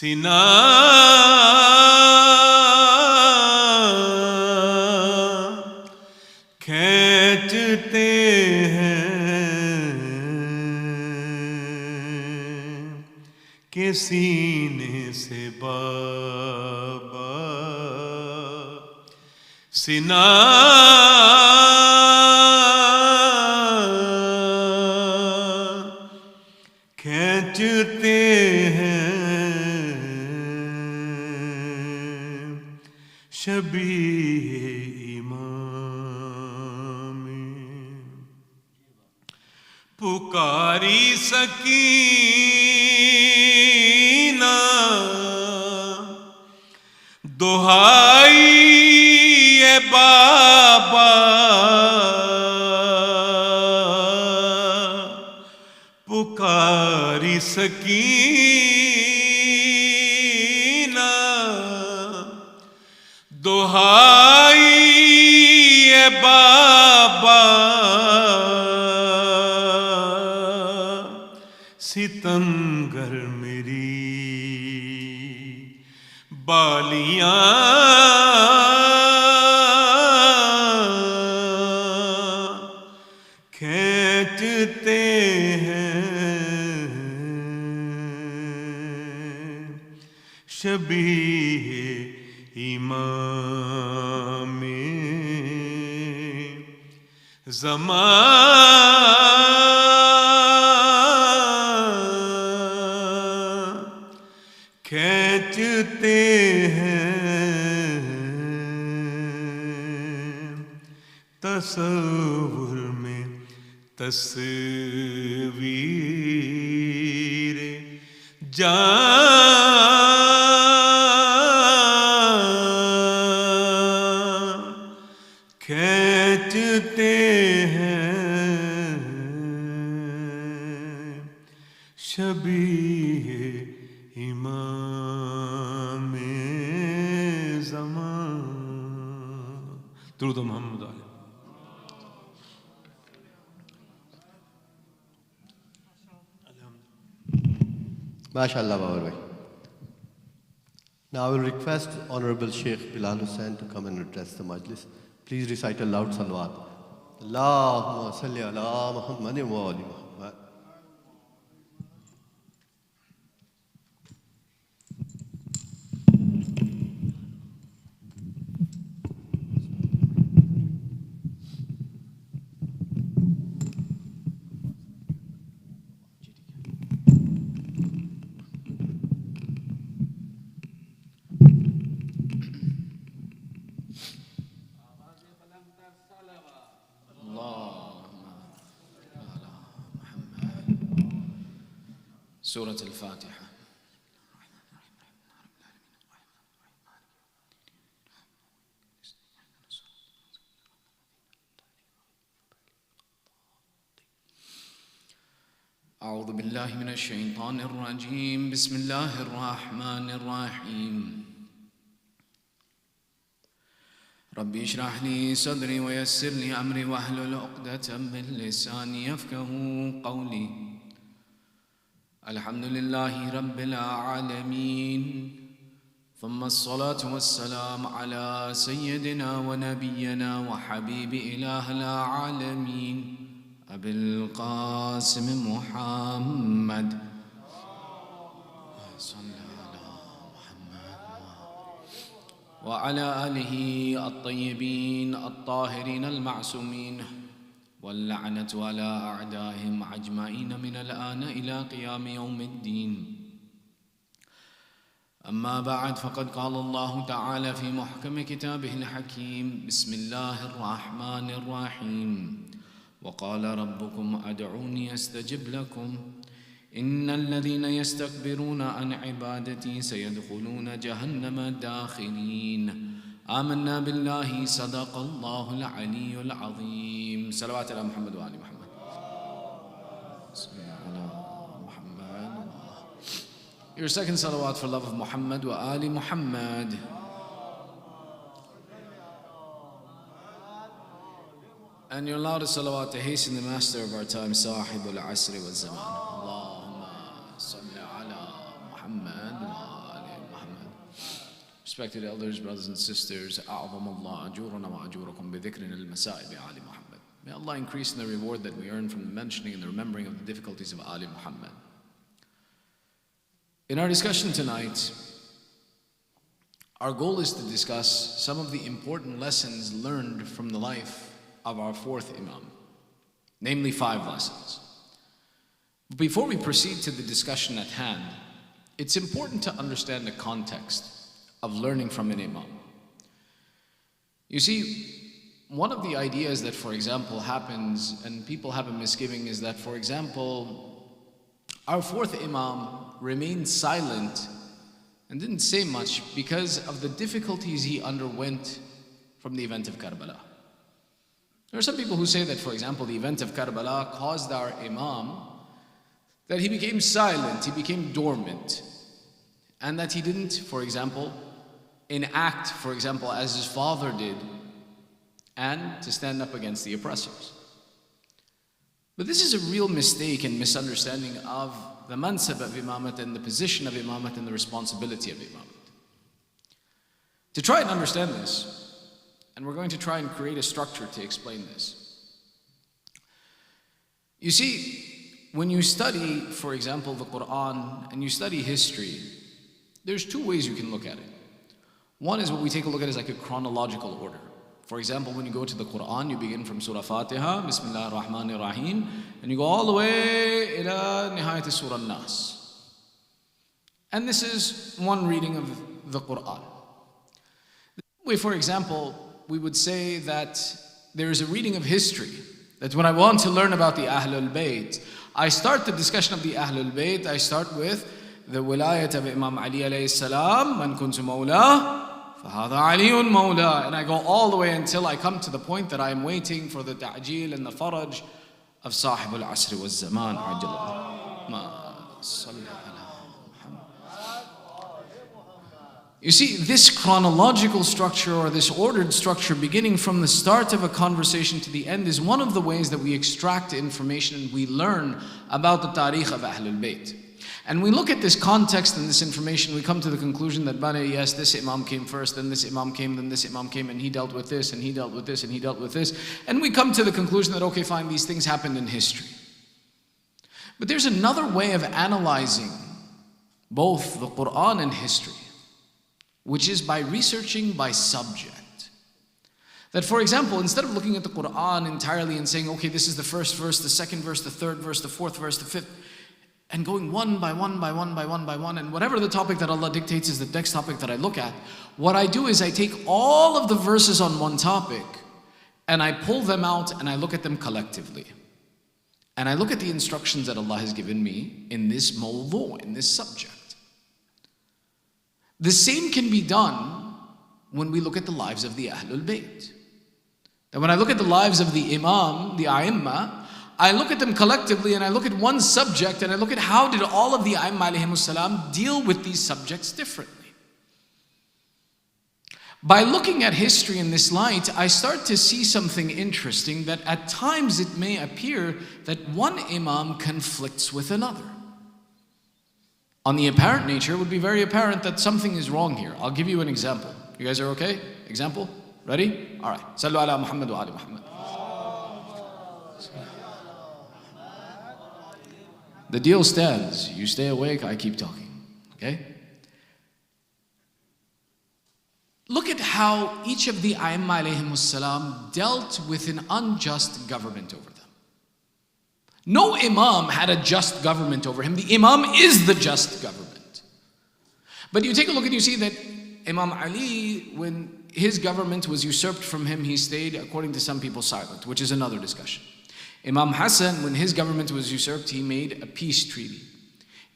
سینا کھینچتے ہیں کہ سینے سے بابا سینا کھینچتے ہیں شبیہ امام پکاری سکینہ دہائی اے بابا پکاری سکینہ دہائی اے بابا ستمگر میری بالیاں کھینچتے ہیں شبیہ امام زمان کھینچتے ہیں تصور میں تصویر جان کھینچتے ہیں شبیہ امام زمان درود محمد علیہ MashaAllah, Babar bhai. Now I will request Honorable Sheikh Bilal Hussain to come and address the majlis. Please recite a loud salawat. Allahumma salli ala Muhammadin wa ali Muhammad. سورة الفاتحة. أعوذ بالله من الشيطان الرجيم. بسم الله الرحمن الرحيم. ربي اشرح لي صدري ويسر لي أمري واحلل عقدة من لساني يفقهوا قولي. الحمد لله رب العالمين، ثم الصلاة والسلام على سيدنا ونبينا وحبيب إله العالمين أبي القاسم محمد صلى على محمد وعلى آله الطيبين الطاهرين المعصومين، واللعنة على أعدائهم أجمعين من الآن إلى قيام يوم الدين. أما بعد، فقد قال الله تعالى في محكم كتابه الحكيم: بسم الله الرحمن الرحيم. وقال ربكم ادعوني استجب لكم إن الذين يستكبرون عن عبادتي سيدخلون جهنم داخلين. آمنا بالله، صدق الله العلي العظيم. صلوات على محمد وآل محمد. Your second salawat for love of Muhammad wa Ali Muhammad. And your loudest salawat to hasten the master of our time, Sahib al-Asr wa Zaman. Allahumma salli ala Muhammad wa Respected elders, brothers and sisters, أعظم الله أجورنا وأجوركم بذكرنا المساء بآل محمد. May Allah increase in the reward that we earn from the mentioning and the remembering of the difficulties of Ali Muhammad. In our discussion tonight, our goal is to discuss some of the important lessons learned from the life of our fourth Imam, namely 5 lessons. Before we proceed to the discussion at hand, it's important to understand the context of learning from an Imam. You see, one of the ideas that, for example, happens and people have a misgiving is that, for example, our fourth Imam remained silent and didn't say much because of the difficulties he underwent from the event of Karbala. There are some people who say that, for example, the event of Karbala caused our Imam that he became silent, he became dormant, and that he didn't, for example, enact, for example, as his father did, and to stand up against the oppressors. But this is a real mistake and misunderstanding of the mansab of imamat and the position of imamat and the responsibility of imamat. To try and understand this, and we're going to try and create a structure to explain this. You see, when you study, for example, the Quran, and you study history, there's 2 ways you can look at it. One is what we take a look at as like a chronological order. For example, when you go to the Quran, you begin from Surah Fatiha, Bismillah ar-Rahman ar-Rahim, and you go all the way ila nihayat Surah Nas. And this is one reading of the Quran. For example, we would say that there is a reading of history, that when I want to learn about the Ahlul Bayt, I start the discussion of the Ahlul Bayt, I start with the wilayat of Imam Ali alayhi salam, man kuntu mawla, فَهَذَا عَلِيٌّ مَوْلَى. And I go all the way until I come to the point that I am waiting for the ta'jeel and the faraj of Sahib al-Asr wa zaman. You see, this chronological structure or this ordered structure beginning from the start of a conversation to the end is one of the ways that we extract information and we learn about the tariq of Ahlul Bayt. And we look at this context and this information, we come to the conclusion that, yes, this Imam came first, then this Imam came, then this Imam came, and he dealt with this, and he dealt with this, and he dealt with this. And we come to the conclusion that, okay, fine, these things happened in history. But there's another way of analyzing both the Quran and history, which is by researching by subject. That, for example, instead of looking at the Quran entirely and saying, okay, this is the first verse, the second verse, the third verse, the fourth verse, the fifth, and going one by one by one by one by one, and whatever the topic that Allah dictates is the next topic that I look at, what I do is I take all of the verses on one topic and I pull them out and I look at them collectively. And I look at the instructions that Allah has given me in this mawdu', in this subject. The same can be done when we look at the lives of the Ahlul Bayt. That when I look at the lives of the Imam, the A'imma, I look at them collectively and I look at one subject and I look at how did all of the A'imma alayhimus salam deal with these subjects differently. By looking at history in this light, I start to see something interesting, that at times it may appear that one Imam conflicts with another. On the apparent nature, it would be very apparent that something is wrong here. I'll give you an example. You guys are okay? Example? Ready? All right. Sallu ala Muhammad wa ali Muhammad. The deal stands. You stay awake, I keep talking. Okay? Look at how each of the A'imma alayhimus salam dealt with an unjust government over them. No Imam had a just government over him. The Imam is the just government. But you take a look and you see that Imam Ali, when his government was usurped from him, he stayed, according to some people, silent, which is another discussion. Imam Hassan, when his government was usurped, he made a peace treaty.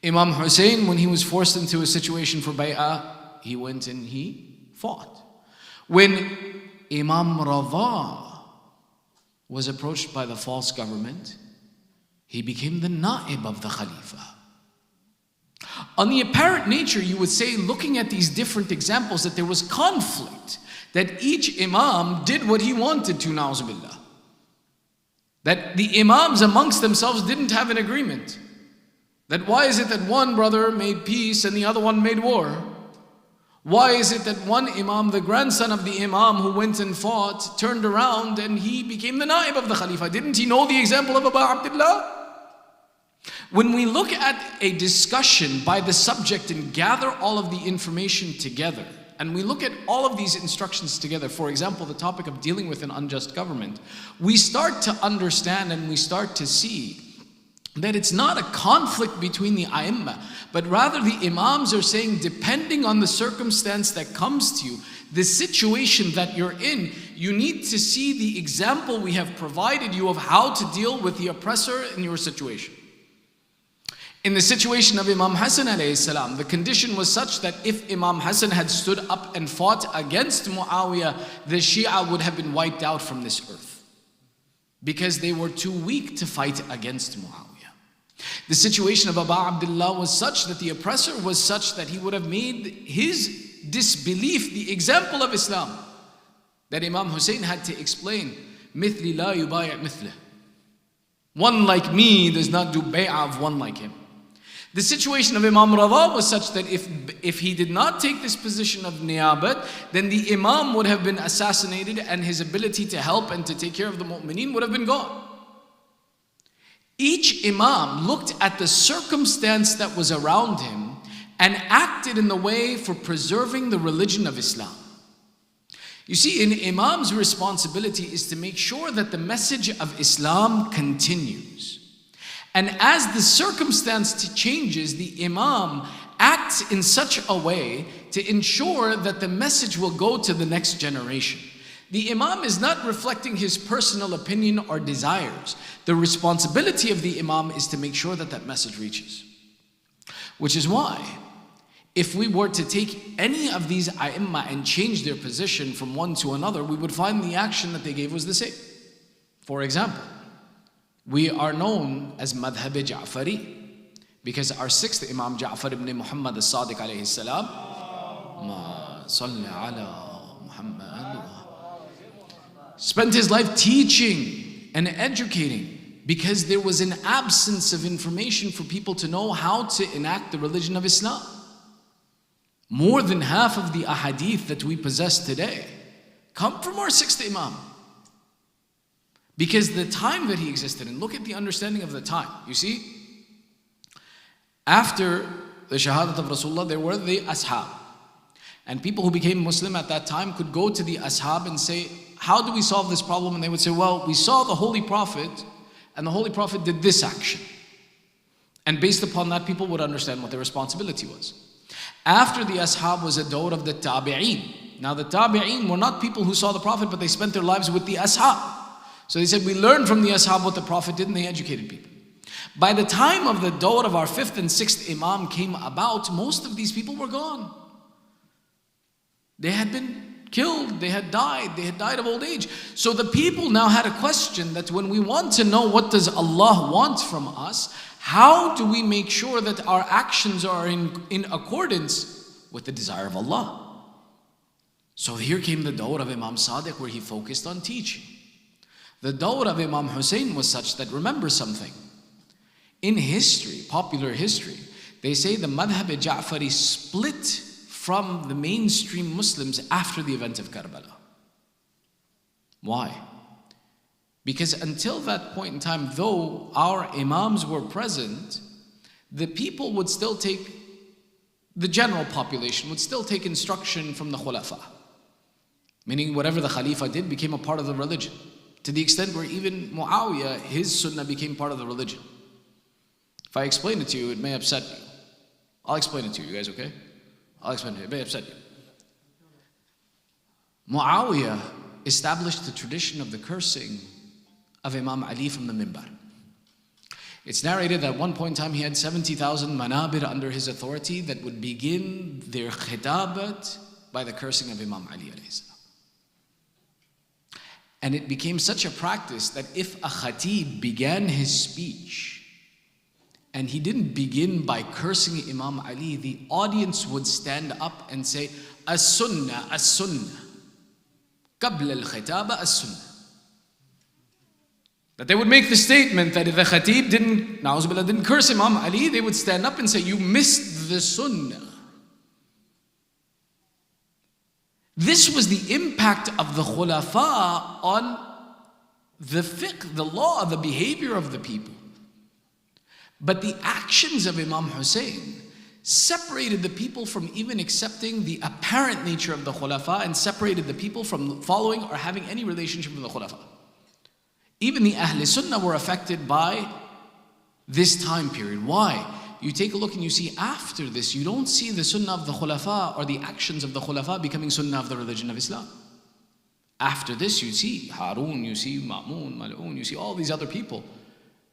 Imam Hussain, when he was forced into a situation for bay'ah, he went and he fought. When Imam Rada was approached by the false government, he became the na'ib of the Khalifa. On the apparent nature, you would say, looking at these different examples, that there was conflict, that each Imam did what he wanted to, na'uzubillah. That the Imams amongst themselves didn't have an agreement. That why is it that one brother made peace and the other one made war? Why is it that one Imam, the grandson of the Imam who went and fought, turned around and he became the Naib of the Khalifa? Didn't he know the example of Abu Abdullah? When we look at a discussion by the subject and gather all of the information together, and we look at all of these instructions together, for example, the topic of dealing with an unjust government, we start to understand and we start to see that it's not a conflict between the A'immah, but rather the Imams are saying, depending on the circumstance that comes to you, the situation that you're in, you need to see the example we have provided you of how to deal with the oppressor in your situation. In the situation of Imam Hussain alayhi salam, the condition was such that if Imam Hussain had stood up and fought against Muawiyah, the Shia would have been wiped out from this earth, because they were too weak to fight against Muawiyah. The situation of Abu Abdullah was such that the oppressor was such that he would have made his disbelief the example of Islam, that Imam Hussain had to explain, "Mithli la yubai' mithlih." One like me does not do bay'ah of one like him. The situation of Imam Rada was such that if he did not take this position of niyabat, then the Imam would have been assassinated and his ability to help and to take care of the mu'mineen would have been gone. Each Imam looked at the circumstance that was around him and acted in the way for preserving the religion of Islam. You see, an Imam's responsibility is to make sure that the message of Islam continues. And as the circumstance changes, the Imam acts in such a way to ensure that the message will go to the next generation. The Imam is not reflecting his personal opinion or desires. The responsibility of the Imam is to make sure that that message reaches. Which is why, if we were to take any of these A'immah and change their position from one to another, we would find the action that they gave was the same. For example, we are known as Madhab Ja'fari because our sixth Imam, Ja'far ibn Muhammad al-Sadiq alayhi salam, Ma salli ala Muhammad, spent his life teaching and educating because there was an absence of information for people to know how to enact the religion of Islam. More than half of the ahadith that we possess today come from our sixth Imam. Because the time that he existed, and look at the understanding of the time. You see, after the Shahadat of Rasulullah, there were the Ashab. And people who became Muslim at that time could go to the Ashab and say, how do we solve this problem? And they would say, well, we saw the Holy Prophet, and the Holy Prophet did this action. And based upon that, people would understand what their responsibility was. After the Ashab was a dawr of the Tabi'een. Now the Tabi'een were not people who saw the Prophet, but they spent their lives with the Ashab. So they said, we learned from the Ashab what the Prophet did, and they educated people. By the time of the dawr of our fifth and sixth Imam came about, most of these people were gone. They had been killed, they had died of old age. So the people now had a question that when we want to know what does Allah want from us, how do we make sure that our actions are in accordance with the desire of Allah? So here came the dawr of Imam Sadiq where he focused on teaching. The dawr of Imam Hussain was such that, remember something, in history, popular history, they say the Madhab Ja'fari split from the mainstream Muslims after the event of Karbala. Why? Because until that point in time, though our Imams were present, the people would still take, the general population would still take instruction from the Khulafa. Meaning whatever the Khalifa did became a part of the religion. To the extent where even Muawiyah, his sunnah became part of the religion. If I explain it to you, it may upset you. I'll explain it to you guys, okay? I'll explain it to you, it may upset you. Muawiyah established the tradition of the cursing of Imam Ali from the minbar. It's narrated that at one point in time he had 70,000 manabir under his authority that would begin their khitabat by the cursing of Imam Ali alayhi salam. And it became such a practice that if a khatib began his speech and he didn't begin by cursing Imam Ali, the audience would stand up and say, As-sunnah, as-sunnah. Qabla al-khitaba, as-sunnah. That they would make the statement that if the khatib didn't curse Imam Ali, they would stand up and say, you missed the sunnah. This was the impact of the khulafa on the fiqh, the law, the behavior of the people. But the actions of Imam Hussain separated the people from even accepting the apparent nature of the khulafa and separated the people from following or having any relationship with the khulafa. Even the Ahl Sunnah were affected by this time period. Why? You take a look and you see after this, you don't see the sunnah of the khulafa or the actions of the khulafa becoming sunnah of the religion of Islam. After this, you see Harun, you see Ma'mun, Mal'un, you see all these other people.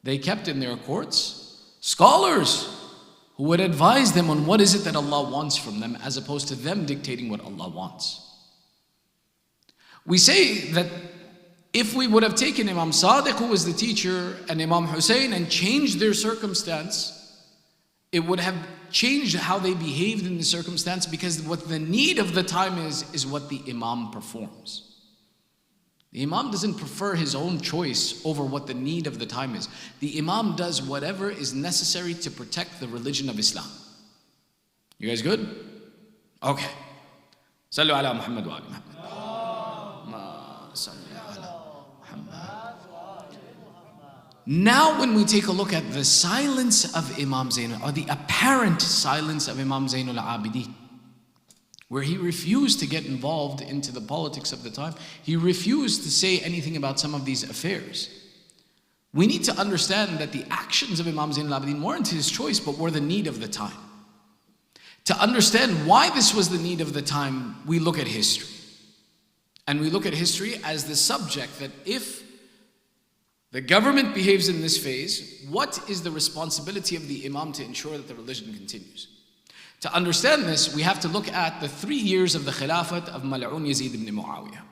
They kept in their courts scholars who would advise them on what is it that Allah wants from them, as opposed to them dictating what Allah wants. We say that if we would have taken Imam Sadiq, who was the teacher, and Imam Hussain and changed their circumstance, it would have changed how they behaved in the circumstance, because what the need of the time is what the Imam performs. The Imam doesn't prefer his own choice over what the need of the time is. The Imam does whatever is necessary to protect the religion of Islam. You guys good? Okay. Sallu ala Muhammad wa ali Muhammad. Now when we take a look at the silence of Imam Zainul, or the apparent silence of Imam Zainul Abedin, where he refused to get involved into the politics of the time, he refused to say anything about some of these affairs. We need to understand that the actions of Imam Zainul Abedin weren't his choice, but were the need of the time. To understand why this was the need of the time, we look at history. And we look at history as the subject that if the government behaves in this phase, what is the responsibility of the Imam to ensure that the religion continues? To understand this, we have to look at the 3 years of the Khilafat of Mal'un Yazid ibn Muawiyah.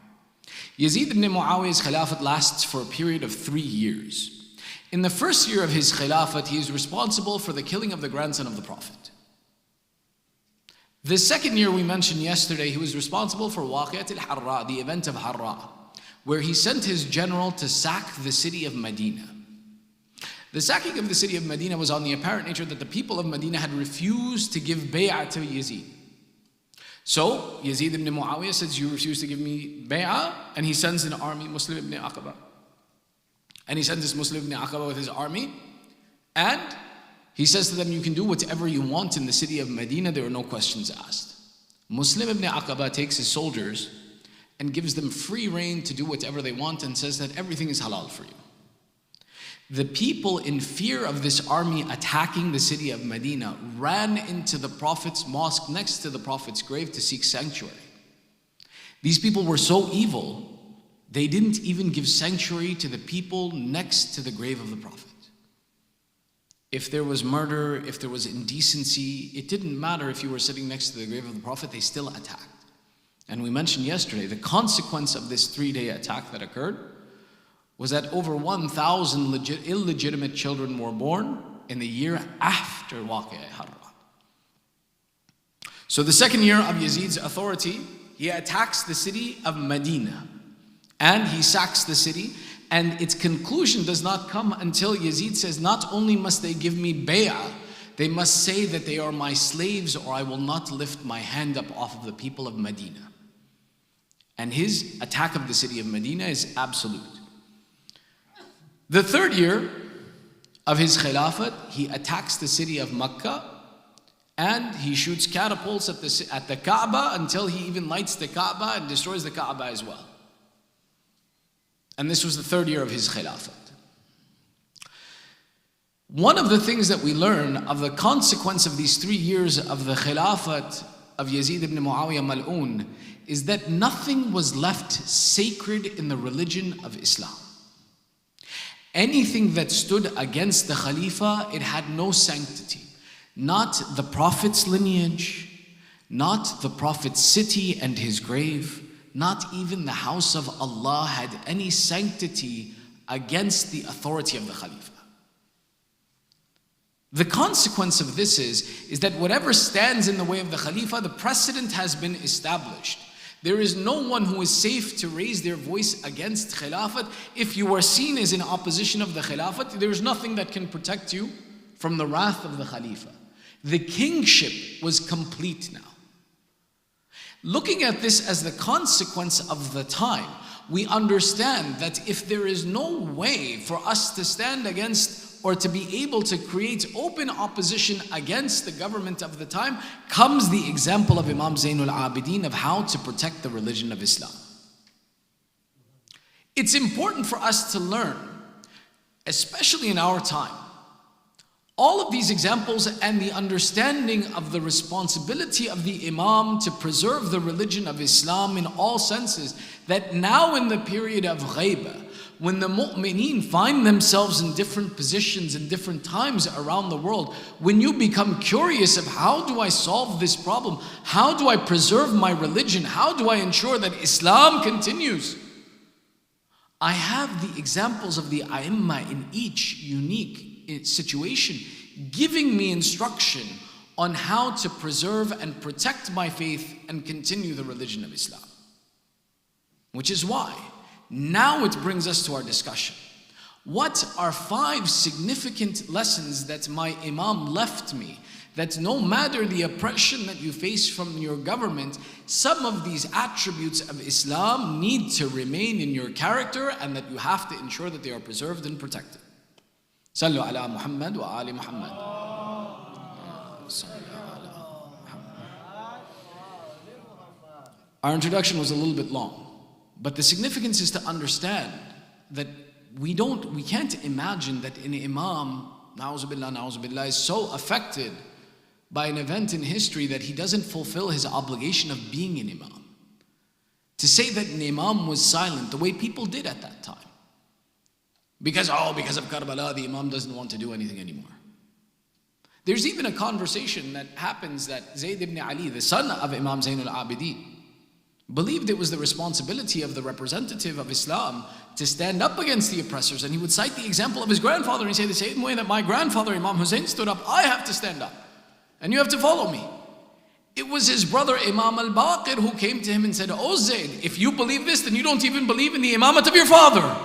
Yazid ibn Muawiyah's Khilafat lasts for a period of 3 years. In the first year of his Khilafat, he is responsible for the killing of the grandson of the Prophet. The second year we mentioned yesterday, he was responsible for Waqi'at al-Harra, the event of Harra, where he sent his general to sack the city of Medina. The sacking of the city of Medina was on the apparent nature that the people of Medina had refused to give bay'ah to Yazid. So Yazid ibn Muawiyah says, you refuse to give me bay'ah, and he sends an army, Muslim ibn Aqaba. And he sends this Muslim ibn Aqaba with his army, and he says to them, you can do whatever you want in the city of Medina, there are no questions asked. Muslim ibn Aqaba takes his soldiers and gives them free rein to do whatever they want and says that everything is halal for you. The people, in fear of this army attacking the city of Medina, ran into the Prophet's mosque next to the Prophet's grave to seek sanctuary. These people were so evil, they didn't even give sanctuary to the people next to the grave of the Prophet. If there was murder, if there was indecency, it didn't matter if you were sitting next to the grave of the Prophet, they still attacked. And we mentioned yesterday, the consequence of this 3-day attack that occurred was that over 1,000 illegitimate children were born in the year after Waqi'at Harra. So the second year of Yazid's authority, he attacks the city of Medina and he sacks the city, and its conclusion does not come until Yazid says, not only must they give me bay'ah, they must say that they are my slaves or I will not lift my hand up off of the people of Medina. And his attack of the city of Medina is absolute. The third year of his Khilafat, he attacks the city of Mecca and he shoots catapults at the Kaaba until he even lights the Kaaba and destroys the Kaaba as well. And this was the third year of his Khilafat. One of the things that we learn of the consequence of these 3 years of the Khilafat of Yazid ibn Muawiyah Mal'un is that nothing was left sacred in the religion of Islam. Anything that stood against the Khalifa, it had no sanctity. Not the Prophet's lineage, not the Prophet's city and his grave, not even the house of Allah had any sanctity against the authority of the Khalifa. The consequence of this is that whatever stands in the way of the Khalifa, the precedent has been established. There is no one who is safe to raise their voice against Khilafat. If you are seen as in opposition of the Khilafat, there is nothing that can protect you from the wrath of the Khalifa. The kingship was complete now. Looking at this as the consequence of the time, we understand that if there is no way for us to stand against or to be able to create open opposition against the government of the time, comes the example of Imam Zainul Abedin of how to protect the religion of Islam. It's important for us to learn, especially in our time, all of these examples and the understanding of the responsibility of the Imam to preserve the religion of Islam in all senses, that now in the period of ghaibah, when the mu'mineen find themselves in different positions in different times around the world, when you become curious of how do I solve this problem, how do I preserve my religion, how do I ensure that Islam continues, I have the examples of the A'imma in each unique situation giving me instruction on how to preserve and protect my faith and continue the religion of Islam. Which is why now it brings us to our discussion. What are 5 significant lessons that my Imam left me, that no matter the oppression that you face from your government, some of these attributes of Islam need to remain in your character and that you have to ensure that they are preserved and protected. Sallu ala Muhammad wa ali Muhammad. Our introduction was a little bit long, but the significance is to understand that we can't imagine that an Imam, na'uzubillah, is so affected by an event in history that he doesn't fulfill his obligation of being an Imam. To say that an Imam was silent the way people did at that time, because of Karbala, the Imam doesn't want to do anything anymore. There's even a conversation that happens that Zayd ibn Ali, the son of Imam Zainul Abedin, believed it was the responsibility of the representative of Islam to stand up against the oppressors. And he would cite the example of his grandfather and he'd say, the same way that my grandfather Imam Hussain stood up, I have to stand up. And you have to follow me. It was his brother Imam al-Baqir who came to him and said, oh Zayd, if you believe this, then you don't even believe in the imamat of your father.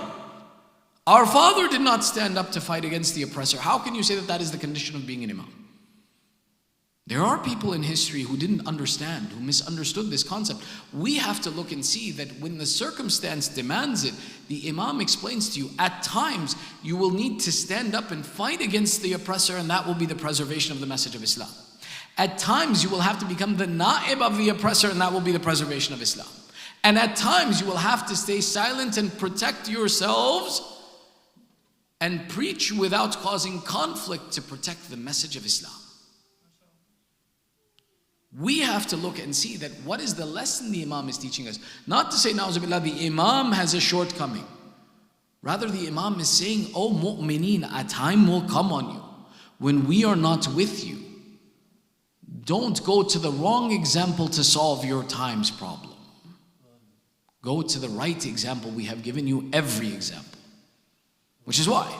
Our father did not stand up to fight against the oppressor. How can you say that that is the condition of being an imam? There are people in history who didn't understand, who misunderstood this concept. We have to look and see that when the circumstance demands it, the imam explains to you, at times you will need to stand up and fight against the oppressor, and that will be the preservation of the message of Islam. At times you will have to become the na'ib of the oppressor, and that will be the preservation of Islam. And at times you will have to stay silent and protect yourselves and preach without causing conflict to protect the message of Islam. We have to look and see that what is the lesson the Imam is teaching us. Not to say, na'uzubillah, the Imam has a shortcoming. Rather, the Imam is saying, oh mu'mineen, a time will come on you when we are not with you. Don't go to the wrong example to solve your time's problem. Go to the right example. We have given you every example. Which is why,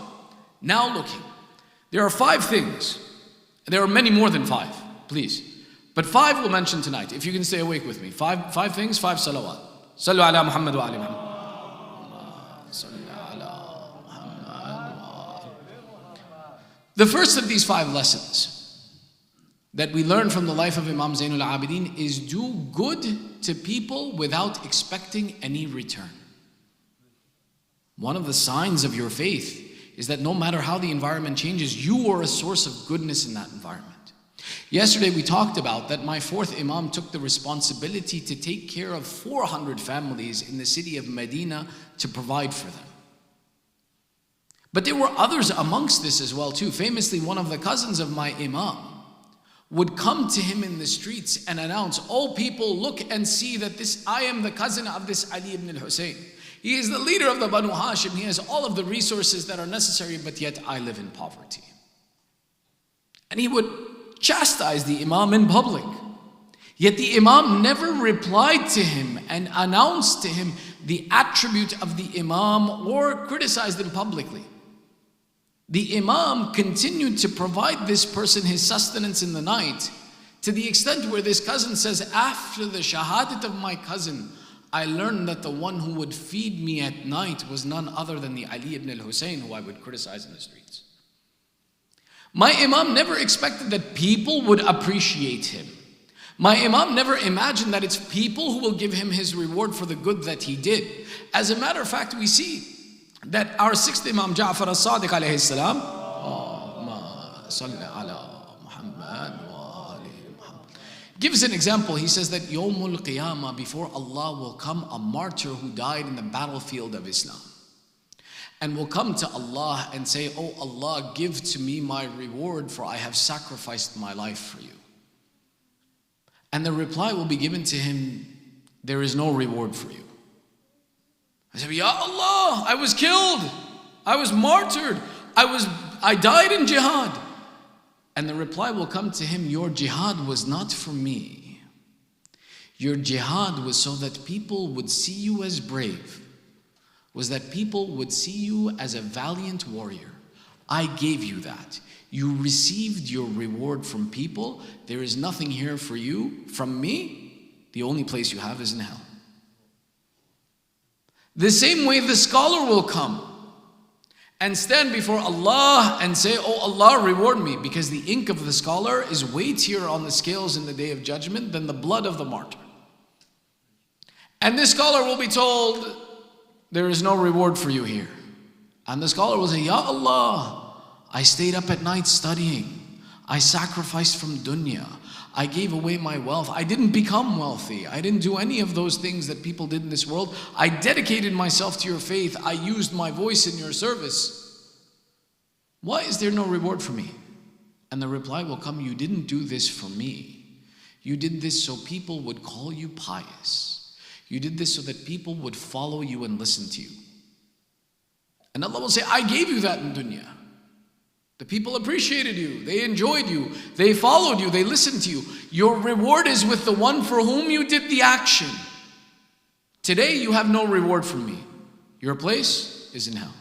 now looking, there are 5 things. There are many more than 5, please. But 5 we'll mention tonight, if you can stay awake with me. 5 things, 5 salawat. Sallu ala Muhammad wa ali Muhammad. The first of these 5 lessons that we learn from the life of Imam Zainul Abedin is do good to people without expecting any return. One of the signs of your faith is that no matter how the environment changes, you are a source of goodness in that environment. Yesterday we talked about that my 4th Imam took the responsibility to take care of 400 families in the city of Medina to provide for them. But there were others amongst this as well too. Famously, one of the cousins of my Imam would come to him in the streets and announce, oh people, look and see that I am the cousin of this Ali ibn al-Hussain. He is the leader of the Banu Hashim. He has all of the resources that are necessary, but yet I live in poverty. And he would chastise the Imam in public. Yet the Imam never replied to him and announced to him the attribute of the Imam or criticized him publicly. The Imam continued to provide this person his sustenance in the night, to the extent where this cousin says, after the shahadat of my cousin, I learned that the one who would feed me at night was none other than the Ali ibn al-Hussain, who I would criticize in the streets. My Imam never expected that people would appreciate him, My Imam never imagined that it's people who will give him his reward for the good that he did. As a matter of fact, we see that our sixth Imam Ja'far as-Sadiq alayhi salam, gives an example. He says that Yawmul Qiyamah, before Allah will come a martyr who died in the battlefield of Islam, and will come to Allah and say, "Oh Allah, give to me my reward, for I have sacrificed my life for you." And the reply will be given to him, "There is no reward for you." I say, "Ya Allah, I was killed, I was martyred, I died in jihad." And the reply will come to him, "Your jihad was not for me. Your jihad was so that people would see you as brave, was that people would see you as a valiant warrior. I gave you that. You received your reward from people. There is nothing here for you from me. The only place you have is in hell." The same way the scholar will come and stand before Allah and say, "Oh Allah, reward me," because the ink of the scholar is weightier on the scales in the day of judgment than the blood of the martyr. And this scholar will be told, "There is no reward for you here." And the scholar will say, "Ya Allah, I stayed up at night studying. I sacrificed from dunya. I gave away my wealth. I didn't become wealthy. I didn't do any of those things that people did in this world. I dedicated myself to your faith. I used my voice in your service. Why is there no reward for me?" And the reply will come, "You didn't do this for me. You did this so people would call you pious. You did this so that people would follow you and listen to you." And Allah will say, "I gave you that in dunya. The people appreciated you, they enjoyed you, they followed you, they listened to you. Your reward is with the one for whom you did the action. Today you have no reward from me. Your place is in hell."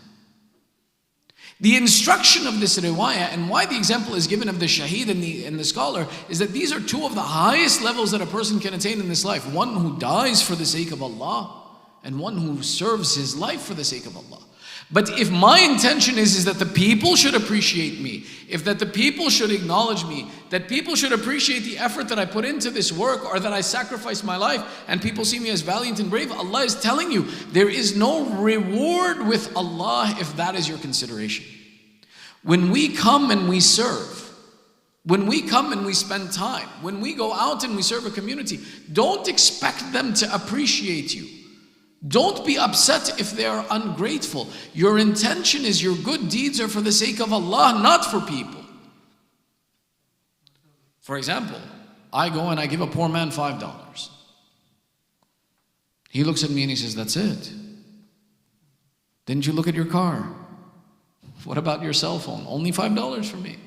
The instruction of this riwayah, and why the example is given of the shaheed and the scholar, is that these are two of the highest levels that a person can attain in this life. One who dies for the sake of Allah, and one who serves his life for the sake of Allah. But if my intention is that the people should appreciate me, if that the people should acknowledge me, that people should appreciate the effort that I put into this work, or that I sacrificed my life and people see me as valiant and brave, Allah is telling you there is no reward with Allah if that is your consideration. When we come and we serve, when we come and we spend time, when we go out and we serve a community, don't expect them to appreciate you. Don't be upset if they are ungrateful. Your intention is your good deeds are for the sake of Allah, not for people. For example, I go and I give a poor man $5. He looks at me and he says, "That's it. Didn't you look at your car? What about your cell phone? Only $5 for me."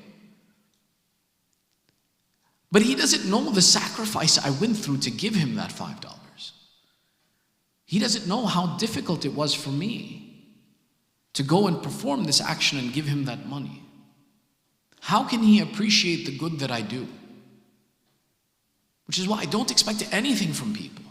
But he doesn't know the sacrifice I went through to give him that $5. He doesn't know how difficult it was for me to go and perform this action and give him that money. How can he appreciate the good that I do? Which is why I don't expect anything from people.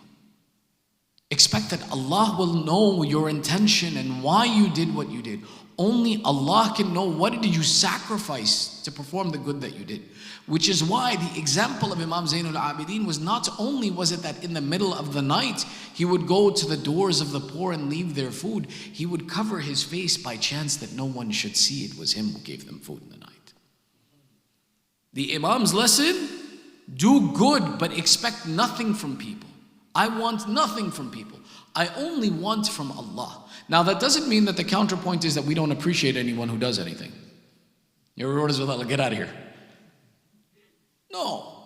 Expect that Allah will know your intention and why you did what you did. Only Allah can know what did you sacrifice to perform the good that you did. Which is why the example of Imam Zainul Abedin was not only was it that in the middle of the night he would go to the doors of the poor and leave their food, he would cover his face by chance that no one should see it was him who gave them food in the night. The Imam's lesson, do good but expect nothing from people. I want nothing from people. I only want from Allah. Now that doesn't mean that the counterpoint is that we don't appreciate anyone who does anything. Your reward is with Allah, get out of here. No.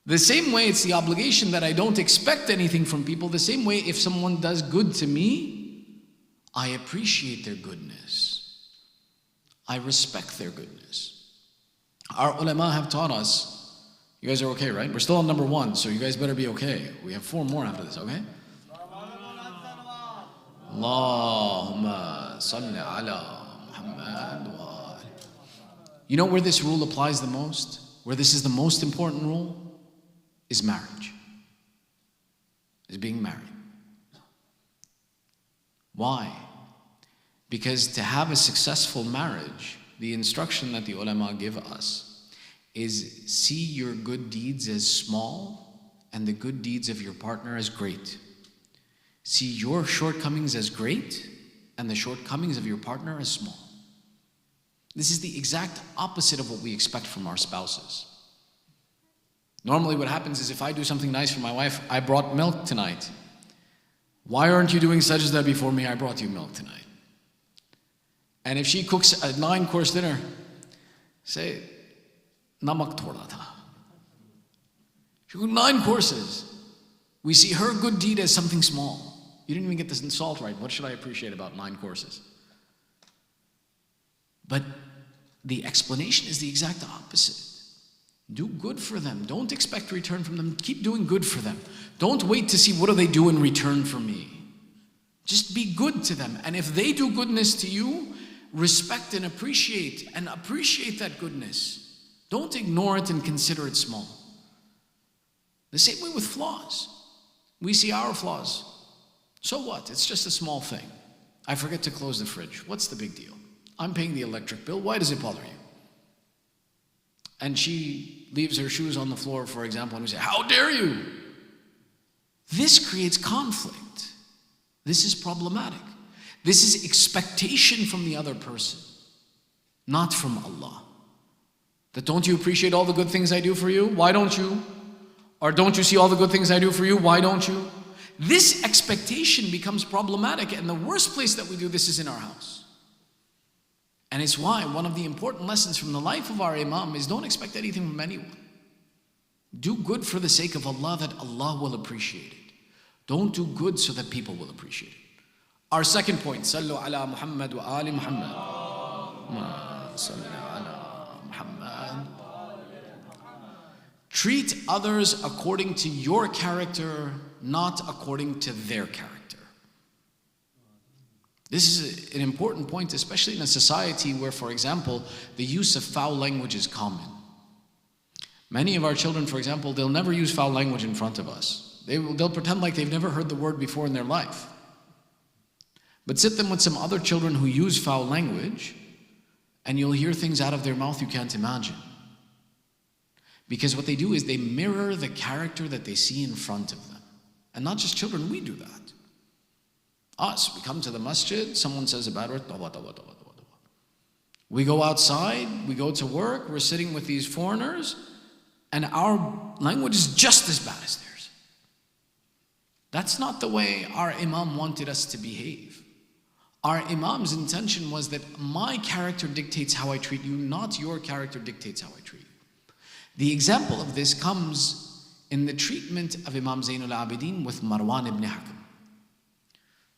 The same way it's the obligation that I don't expect anything from people, the same way if someone does good to me, I appreciate their goodness. I respect their goodness. Our ulama have taught us, you guys are okay, right? We're still on number 1, so you guys better be okay. We have 4 more after this, okay? Allahumma salli ala Muhammad wa ali. You know where this rule applies the most? Where this is the most important rule? Is marriage. Is being married. Why? Because to have a successful marriage, the instruction that the ulama give us is see your good deeds as small and the good deeds of your partner as great. See your shortcomings as great and the shortcomings of your partner as small. This is the exact opposite of what we expect from our spouses. Normally what happens is if I do something nice for my wife, I brought milk tonight. Why aren't you doing sajda before me? I brought you milk tonight. And if she cooks a 9-course dinner, say, namak thoda tha. She cooked 9 courses. We see her good deed as something small. You didn't even get the salt right. What should I appreciate about 9 courses? But the explanation is the exact opposite. Do good for them. Don't expect return from them. Keep doing good for them. Don't wait to see what do they do in return for me. Just be good to them. And if they do goodness to you, respect and appreciate that goodness. Don't ignore it and consider it small. The same way with flaws. We see our flaws. So what? It's just a small thing. I forget to close the fridge. What's the big deal? I'm paying the electric bill. Why does it bother you? And she leaves her shoes on the floor, for example, and we say, how dare you? This creates conflict. This is problematic. This is expectation from the other person, not from Allah. That don't you appreciate all the good things I do for you? Why don't you? Or don't you see all the good things I do for you? Why don't you? This expectation becomes problematic, and the worst place that we do this is in our house. And it's why one of the important lessons from the life of our Imam is don't expect anything from anyone. Do good for the sake of Allah that Allah will appreciate it. Don't do good so that people will appreciate it. Our second point, Sallu ala Muhammad wa ali Muhammad. Sallu ala Muhammad. Treat others according to your character, not according to their character. This is an important point, especially in a society where, for example, the use of foul language is common. Many of our children, for example, they'll never use foul language in front of us. They'll pretend like they've never heard the word before in their life. But sit them with some other children who use foul language, and you'll hear things out of their mouth you can't imagine. Because what they do is they mirror the character that they see in front of them. And not just children, we do that. Us, we come to the masjid, someone says a bad word, tawbah, tawbah, tawbah, tawbah. We go outside, we go to work, we're sitting with these foreigners, and our language is just as bad as theirs. That's not the way our Imam wanted us to behave. Our Imam's intention was that my character dictates how I treat you, not your character dictates how I treat you. The example of this comes in the treatment of Imam Zainul Abedin with Marwan ibn Hakam.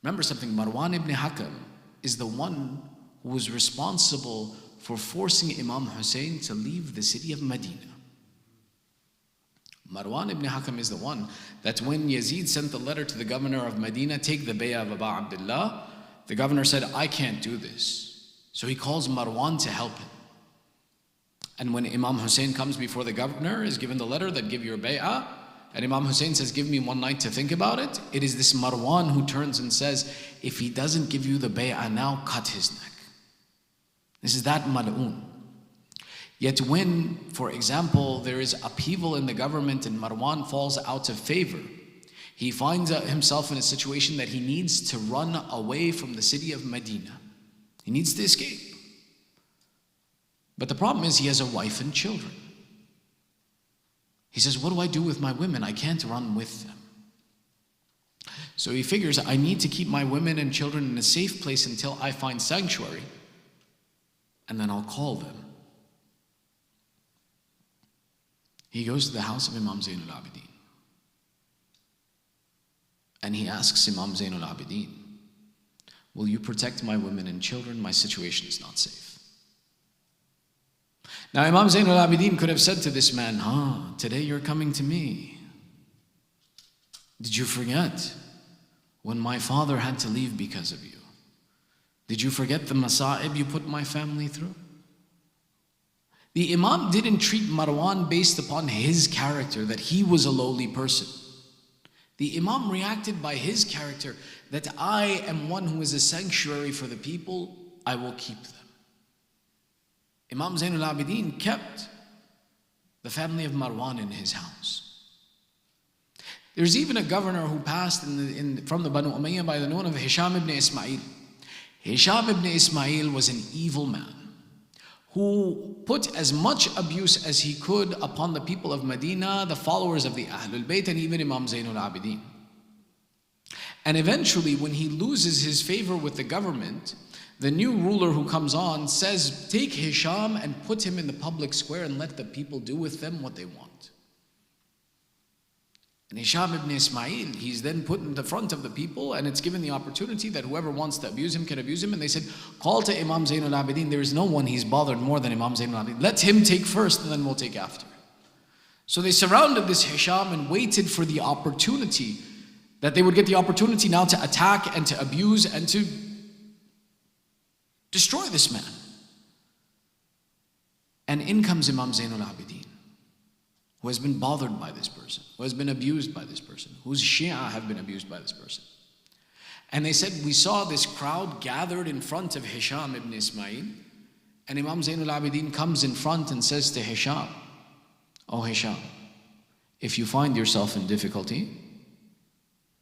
Remember something, Marwan ibn Hakam is the one who was responsible for forcing Imam Hussain to leave the city of Medina. Marwan ibn Hakam is the one that when Yazid sent the letter to the governor of Medina, take the bay'ah of Abu Abdullah, the governor said, I can't do this. So he calls Marwan to help him. And when Imam Hussain comes before the governor, is given the letter that give your bay'ah, and Imam Hussain says, give me one night to think about it. It is this Marwan who turns and says, if he doesn't give you the bay'ah now, cut his neck. This is that mal'oon. Yet when, for example, there is upheaval in the government and Marwan falls out of favor, he finds himself in a situation that he needs to run away from the city of Medina. He needs to escape. But the problem is he has a wife and children. He says, what do I do with my women? I can't run with them. So he figures, I need to keep my women and children in a safe place until I find sanctuary, and then I'll call them. He goes to the house of Imam Zainul Abedin. And he asks Imam Zainul Abedin, will you protect my women and children? My situation is not safe. Now Imam Zainul Abedin could have said to this man, today you're coming to me. Did you forget when my father had to leave because of you? Did you forget the masa'ib you put my family through? The Imam didn't treat Marwan based upon his character, that he was a lowly person. The Imam reacted by his character, that I am one who is a sanctuary for the people, I will keep them. Imam Zainul Abedin kept the family of Marwan in his house. There's even a governor who passed from the Banu Umayyah by the name of Hisham ibn Ismail. Hisham ibn Ismail was an evil man who put as much abuse as he could upon the people of Medina, the followers of the Ahlul Bayt, and even Imam Zainul Abedin. And eventually, when he loses his favor with the government, the new ruler who comes on says, take Hisham and put him in the public square and let the people do with them what they want. And Hisham ibn Ismail, he's then put in the front of the people, and it's given the opportunity that whoever wants to abuse him can abuse him. And they said, call to Imam Zainul Abedin. There is no one he's bothered more than Imam Zainul Abedin. Let him take first and then we'll take after. So they surrounded this Hisham and waited for the opportunity, that they would get the opportunity now to attack and to abuse and to destroy this man. And in comes Imam Zainul Abedin, who has been bothered by this person, who has been abused by this person, whose Shia have been abused by this person. And they said, we saw this crowd gathered in front of Hisham ibn Ismail, and Imam Zainul Abedin comes in front and says to Hisham, oh Hisham, if you find yourself in difficulty,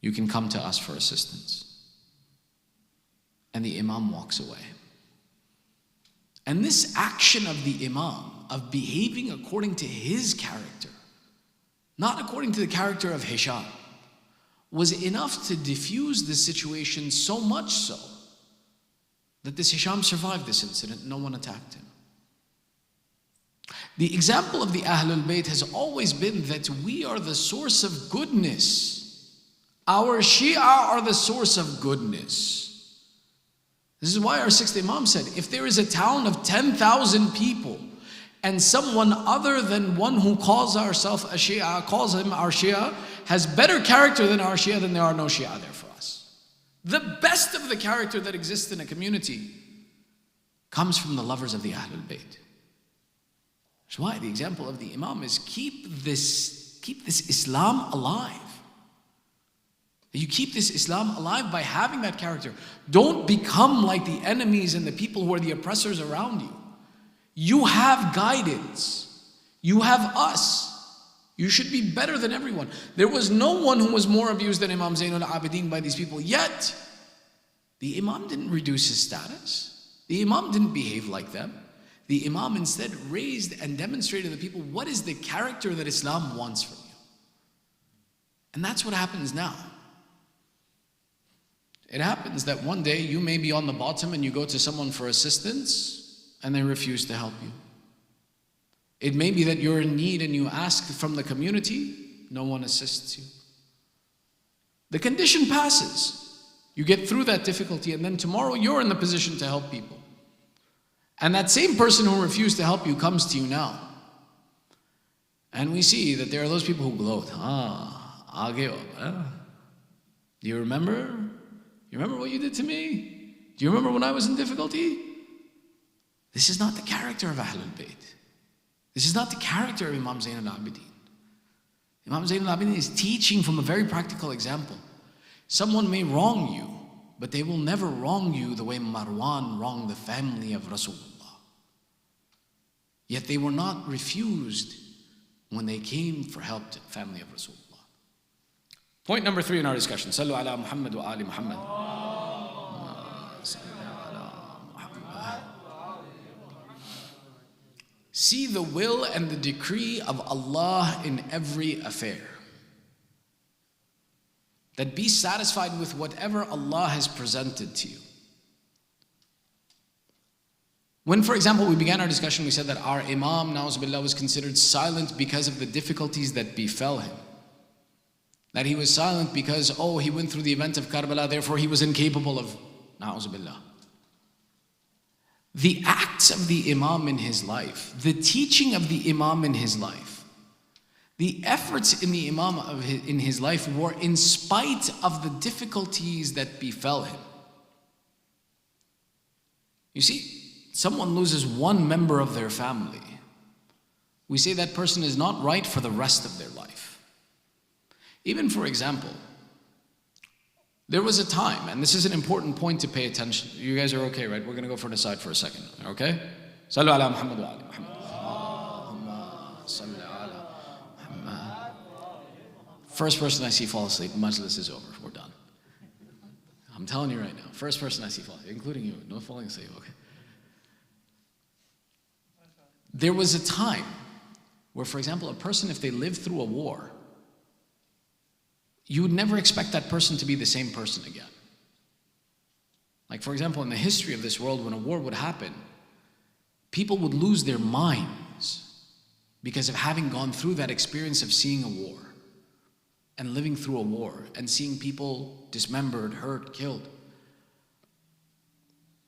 you can come to us for assistance. And the Imam walks away. And this action of the Imam, of behaving according to his character, not according to the character of Hisham, was enough to diffuse the situation, so much so that this Hisham survived this incident. No one attacked him. The example of the Ahlul Bayt has always been that we are the source of goodness. Our Shia are the source of goodness. This is why our sixth Imam said, if there is a town of 10,000 people and someone other than one who calls ourselves a Shia, calls him our Shia, has better character than our Shia, then there are no Shia there for us. The best of the character that exists in a community comes from the lovers of the Ahlul Bayt. That's why the example of the Imam is keep this Islam alive. You keep this Islam alive by having that character. Don't become like the enemies and the people who are the oppressors around you. You have guidance. You have us. You should be better than everyone. There was no one who was more abused than Imam Zainul Abedin by these people. Yet, the Imam didn't reduce his status. The Imam didn't behave like them. The Imam instead raised and demonstrated to the people what is the character that Islam wants from you. And that's what happens now. It happens that one day you may be on the bottom and you go to someone for assistance and they refuse to help you. It may be that you're in need and you ask from the community, no one assists you. The condition passes. You get through that difficulty and then tomorrow you're in the position to help people. And that same person who refused to help you comes to you now. And we see that there are those people who gloat. Aage ho. Do you remember? You remember what you did to me? Do you remember when I was in difficulty? This is not the character of Ahlul Bayt. This is not the character of Imam Zainul Abedin. Imam Zainul Abedin is teaching from a very practical example. Someone may wrong you, but they will never wrong you the way Marwan wronged the family of Rasulullah. Yet they were not refused when they came for help to the family of Rasulullah. Point number 3 in our discussion. Sallu ala Muhammad wa ali Muhammad. See the will and the decree of Allah in every affair. That be satisfied with whatever Allah has presented to you. When, for example, we began our discussion, we said that our Imam, na'uzubillah, was considered silent because of the difficulties that befell him. That he was silent because, he went through the event of Karbala, therefore he was incapable of, na'uzubillah. The acts of the Imam in his life, the teaching of the Imam in his life, the efforts in the Imam in his life were in spite of the difficulties that befell him. You see, someone loses one member of their family, we say that person is not right for the rest of their life. Even for example, there was a time, and this is an important point to pay attention. You guys are okay, right? We're going to go for an aside for a second, okay? Sallu ala Muhammad wa ali Muhammad. First person I see fall asleep, majlis is over, we're done. I'm telling you right now, first person I see fall asleep, including you, no falling asleep, okay. There was a time where, for example, a person, if they lived through a war, you would never expect that person to be the same person again. Like, for example, in the history of this world, when a war would happen, people would lose their minds because of having gone through that experience of seeing a war and living through a war and seeing people dismembered, hurt, killed.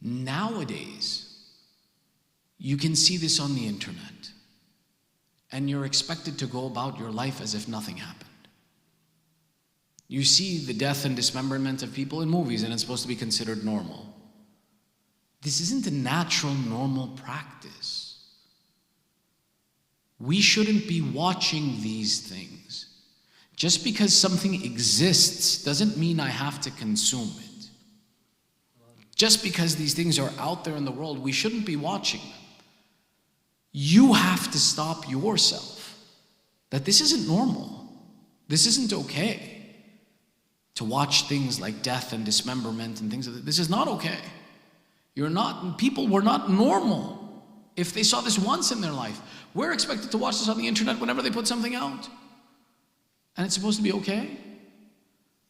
Nowadays, you can see this on the internet, and you're expected to go about your life as if nothing happened. You see the death and dismemberment of people in movies, and it's supposed to be considered normal. This isn't a natural, normal practice. We shouldn't be watching these things. Just because something exists doesn't mean I have to consume it. Just because these things are out there in the world, we shouldn't be watching them. You have to stop yourself that this isn't normal. This isn't okay. To watch things like death and dismemberment and things like that. This is not okay. People were not normal if they saw this once in their life. We're expected to watch this on the internet whenever they put something out. And it's supposed to be okay?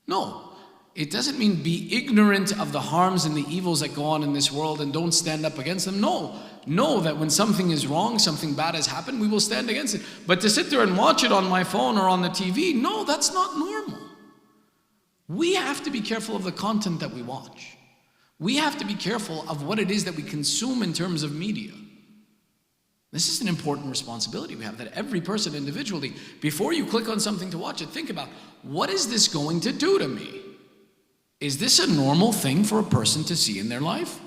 No. It doesn't mean be ignorant of the harms and the evils that go on in this world and don't stand up against them. No. Know that when something is wrong, something bad has happened, we will stand against it. But to sit there and watch it on my phone or on the TV, no, that's not normal. We have to be careful of the content that we watch. We have to be careful of what it is that we consume in terms of media. This is an important responsibility we have, that every person individually, before you click on something to watch it, think about, what is this going to do to me? Is this a normal thing for a person to see in their life?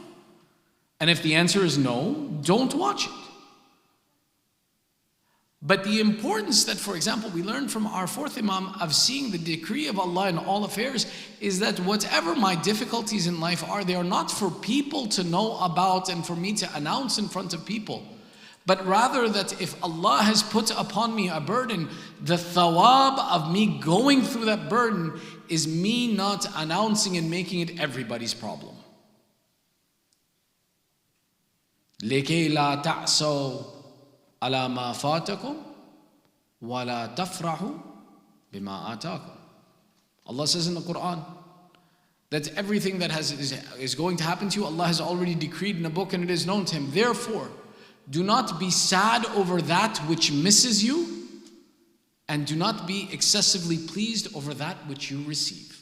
And if the answer is no, don't watch it. But the importance that, for example, we learned from our fourth Imam of seeing the decree of Allah in all affairs is that whatever my difficulties in life are, they are not for people to know about and for me to announce in front of people. But rather that if Allah has put upon me a burden, the thawab of me going through that burden is me not announcing and making it everybody's problem. لِكَيْ لَا تَعْصَوْا عَلَى مَا فَاتَكُمْ وَلَا تَفْرَحُوا بِمَا آتَاكُمْ. Allah says in the Quran that everything that is going to happen to you, Allah has already decreed in a book and it is known to Him. Therefore, do not be sad over that which misses you, and do not be excessively pleased over that which you receive.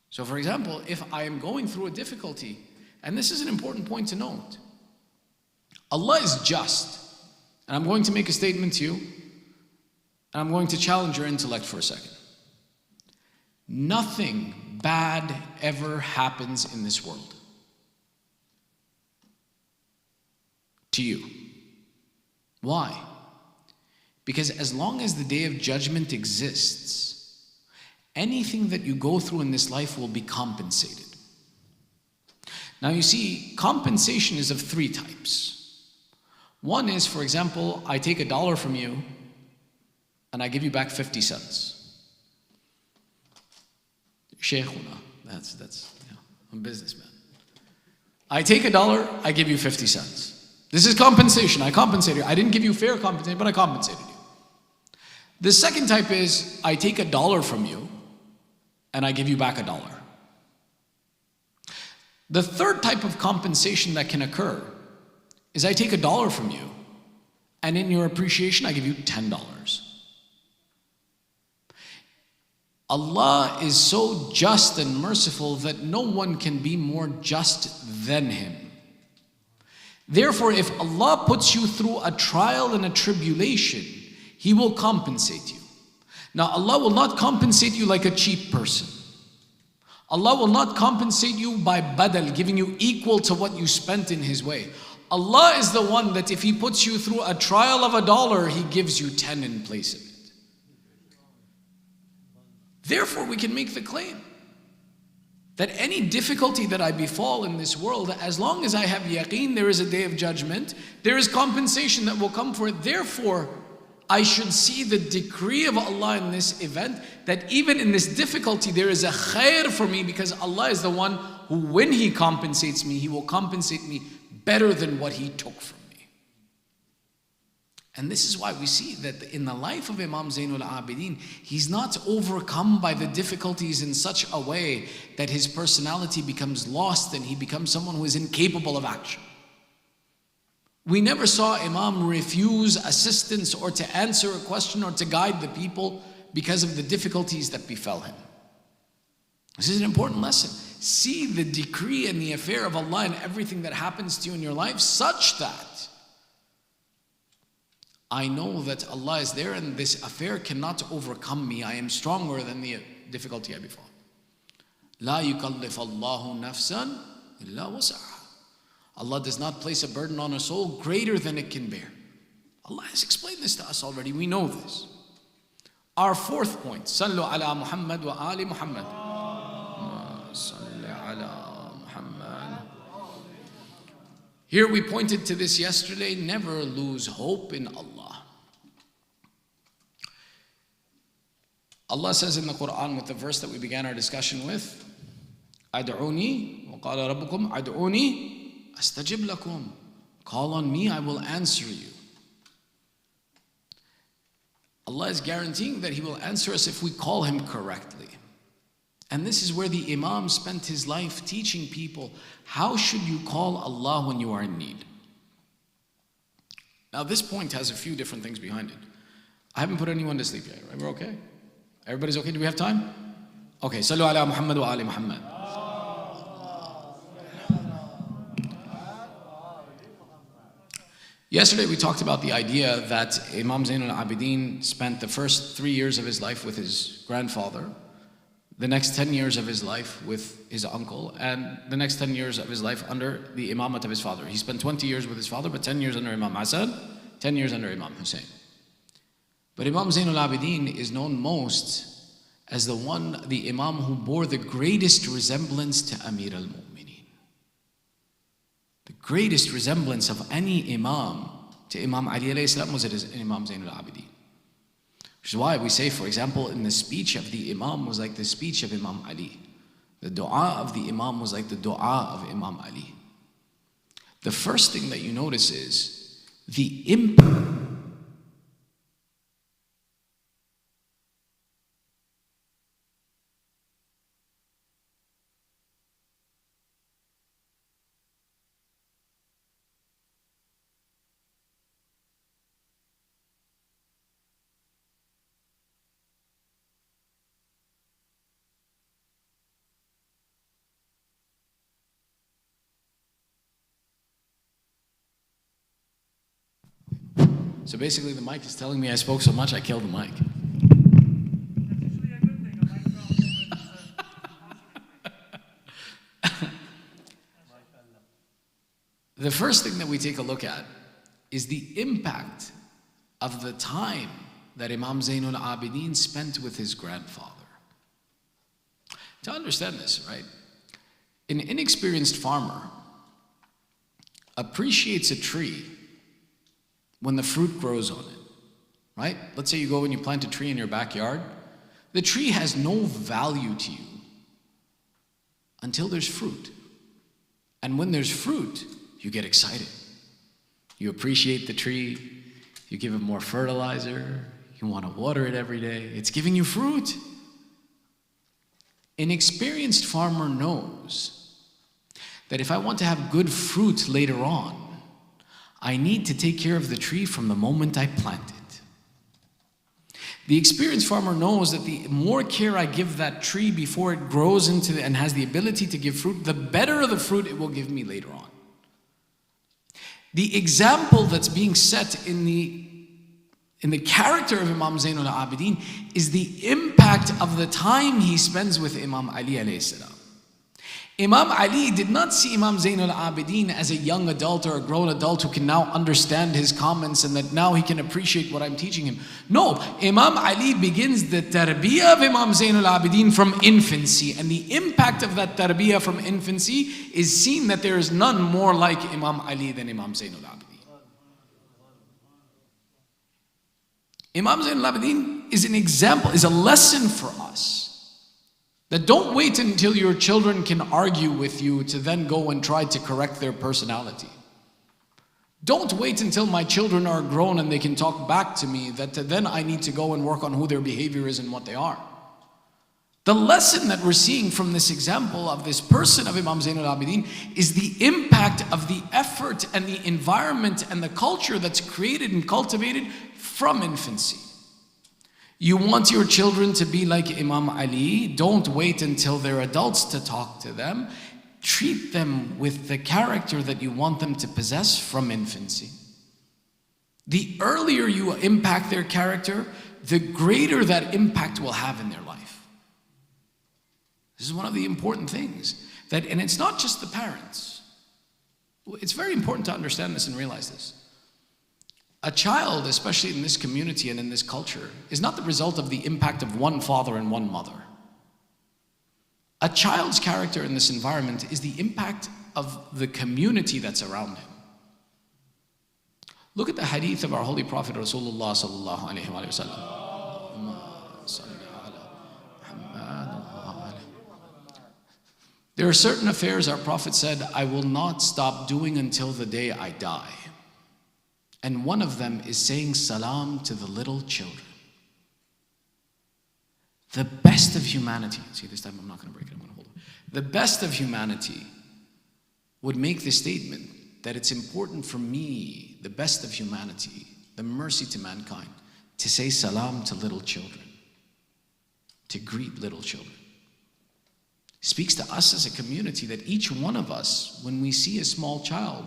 So for example, if I am going through a difficulty, and this is an important point to note, Allah is just. And I'm going to make a statement to you, and I'm going to challenge your intellect for a second. Nothing bad ever happens in this world to you. Why? Because as long as the day of judgment exists, anything that you go through in this life will be compensated. Now you see, compensation is of three types. One is, for example, I take $1 from you and I give you back 50 cents. Shaykhuna, that's I'm a businessman. I take $1, I give you 50 cents. This is compensation. I compensated you. I didn't give you fair compensation, but I compensated you. The second type is I take $1 from you and I give you back $1. The third type of compensation that can occur is I take $1 from you and in your appreciation I give you $10. Allah is so just and merciful that no one can be more just than Him. Therefore, if Allah puts you through a trial and a tribulation, He will compensate you. Now, Allah will not compensate you like a cheap person. Allah will not compensate you by badal, giving you equal to what you spent in His way. Allah is the one that if He puts you through a trial of $1, He gives you 10 in place of it. Therefore, we can make the claim that any difficulty that I befall in this world, as long as I have yaqeen there is a day of judgment, there is compensation that will come for it. Therefore, I should see the decree of Allah in this event, that even in this difficulty there is a khair for me, because Allah is the one who, when He compensates me, He will compensate me better than what He took from me. And this is why we see that in the life of Imam Zainul Abedin, he's not overcome by the difficulties in such a way that his personality becomes lost and he becomes someone who is incapable of action. We never saw Imam refuse assistance or to answer a question or to guide the people because of the difficulties that befell him. This is an important lesson. See the decree and the affair of Allah in everything that happens to you in your life, such that I know that Allah is there and this affair cannot overcome me. I am stronger than the difficulty I befall. لا يكلف الله نفسا إلا وسعها. Allah does not place a burden on a soul greater than it can bear. Allah has explained this to us already. We know this. Our fourth point, Sallu ala Muhammad wa ali Muhammad. Salli ala Muhammad. Here we pointed to this yesterday. Never lose hope in Allah. Allah says in the Quran with the verse that we began our discussion with, Ad'uni wa qala rabbukum ad'uni astajib lakum. Call on me, I will answer you. Allah is guaranteeing that He will answer us if we call Him correctly. And this is where the Imam spent his life teaching people, how should you call Allah when you are in need? Now this point has a few different things behind it. I haven't put anyone to sleep yet, right? We're okay? Everybody's okay? Do we have time? Okay, Sallu ala Muhammad wa ali Muhammad. Yesterday we talked about the idea that Imam Zainul Abedin spent the first 3 years of his life with his grandfather, the next 10 years of his life with his uncle, and the next 10 years of his life under the imamat of his father. He spent 20 years with his father, but 10 years under Imam Hassan, 10 years under Imam Hussain. But Imam Zainul Abedin is known most as the Imam who bore the greatest resemblance to Amir al-Mu'mineen. The greatest resemblance of any Imam to Imam Ali alayhi salam was Imam Zainul Abedin. Which is why we say, for example, in the speech of the Imam was like the speech of Imam Ali. The dua of the Imam was like the dua of Imam Ali. The first thing that you notice is the impact. So basically the mic is telling me I spoke so much I killed the mic. The first thing that we take a look at is the impact of the time that Imam Zainul Abedin spent with his grandfather. To understand this, right? An inexperienced farmer appreciates a tree when the fruit grows on it, right? Let's say you go and you plant a tree in your backyard. The tree has no value to you until there's fruit. And when there's fruit, you get excited. You appreciate the tree, you give it more fertilizer, you want to water it every day. It's giving you fruit. An experienced farmer knows that if I want to have good fruit later on, I need to take care of the tree from the moment I plant it. The experienced farmer knows that the more care I give that tree before it grows into and has the ability to give fruit, the better the fruit it will give me later on. The example that's being set in the character of Imam Zainul Abedin is the impact of the time he spends with Imam Ali alayhi salam. Imam Ali did not see Imam Zainul Abedin as a young adult or a grown adult who can now understand his comments and that now he can appreciate what I'm teaching him. No, Imam Ali begins the tarbiyah of Imam Zainul Abedin from infancy, and the impact of that tarbiyah from infancy is seen that there is none more like Imam Ali than Imam Zainul Abedin. Imam Zainul Abedin is an example, is a lesson for us. That don't wait until your children can argue with you to then go and try to correct their personality. Don't wait until my children are grown and they can talk back to me that then I need to go and work on who their behavior is and what they are. The lesson that we're seeing from this example of this person of Imam Zainul Abedin is the impact of the effort and the environment and the culture that's created and cultivated from infancy. You want your children to be like Imam Ali, don't wait until they're adults to talk to them. Treat them with the character that you want them to possess from infancy. The earlier you impact their character, the greater that impact will have in their life. This is one of the important things. And it's not just the parents. It's very important to understand this and realize this. A child, especially in this community and in this culture, is not the result of the impact of one father and one mother. A child's character in this environment is the impact of the community that's around him. Look at the hadith of our holy Prophet Rasulullah sallallahu alaihi wasallam. There are certain affairs our Prophet said, I will not stop doing until the day I die. And one of them is saying salam to the little children. The best of humanity, see this time I'm not going to break it, I'm going to hold it. The best of humanity would make the statement that it's important for me, the best of humanity, the mercy to mankind, to say salam to little children, to greet little children. Speaks to us as a community that each one of us, when we see a small child,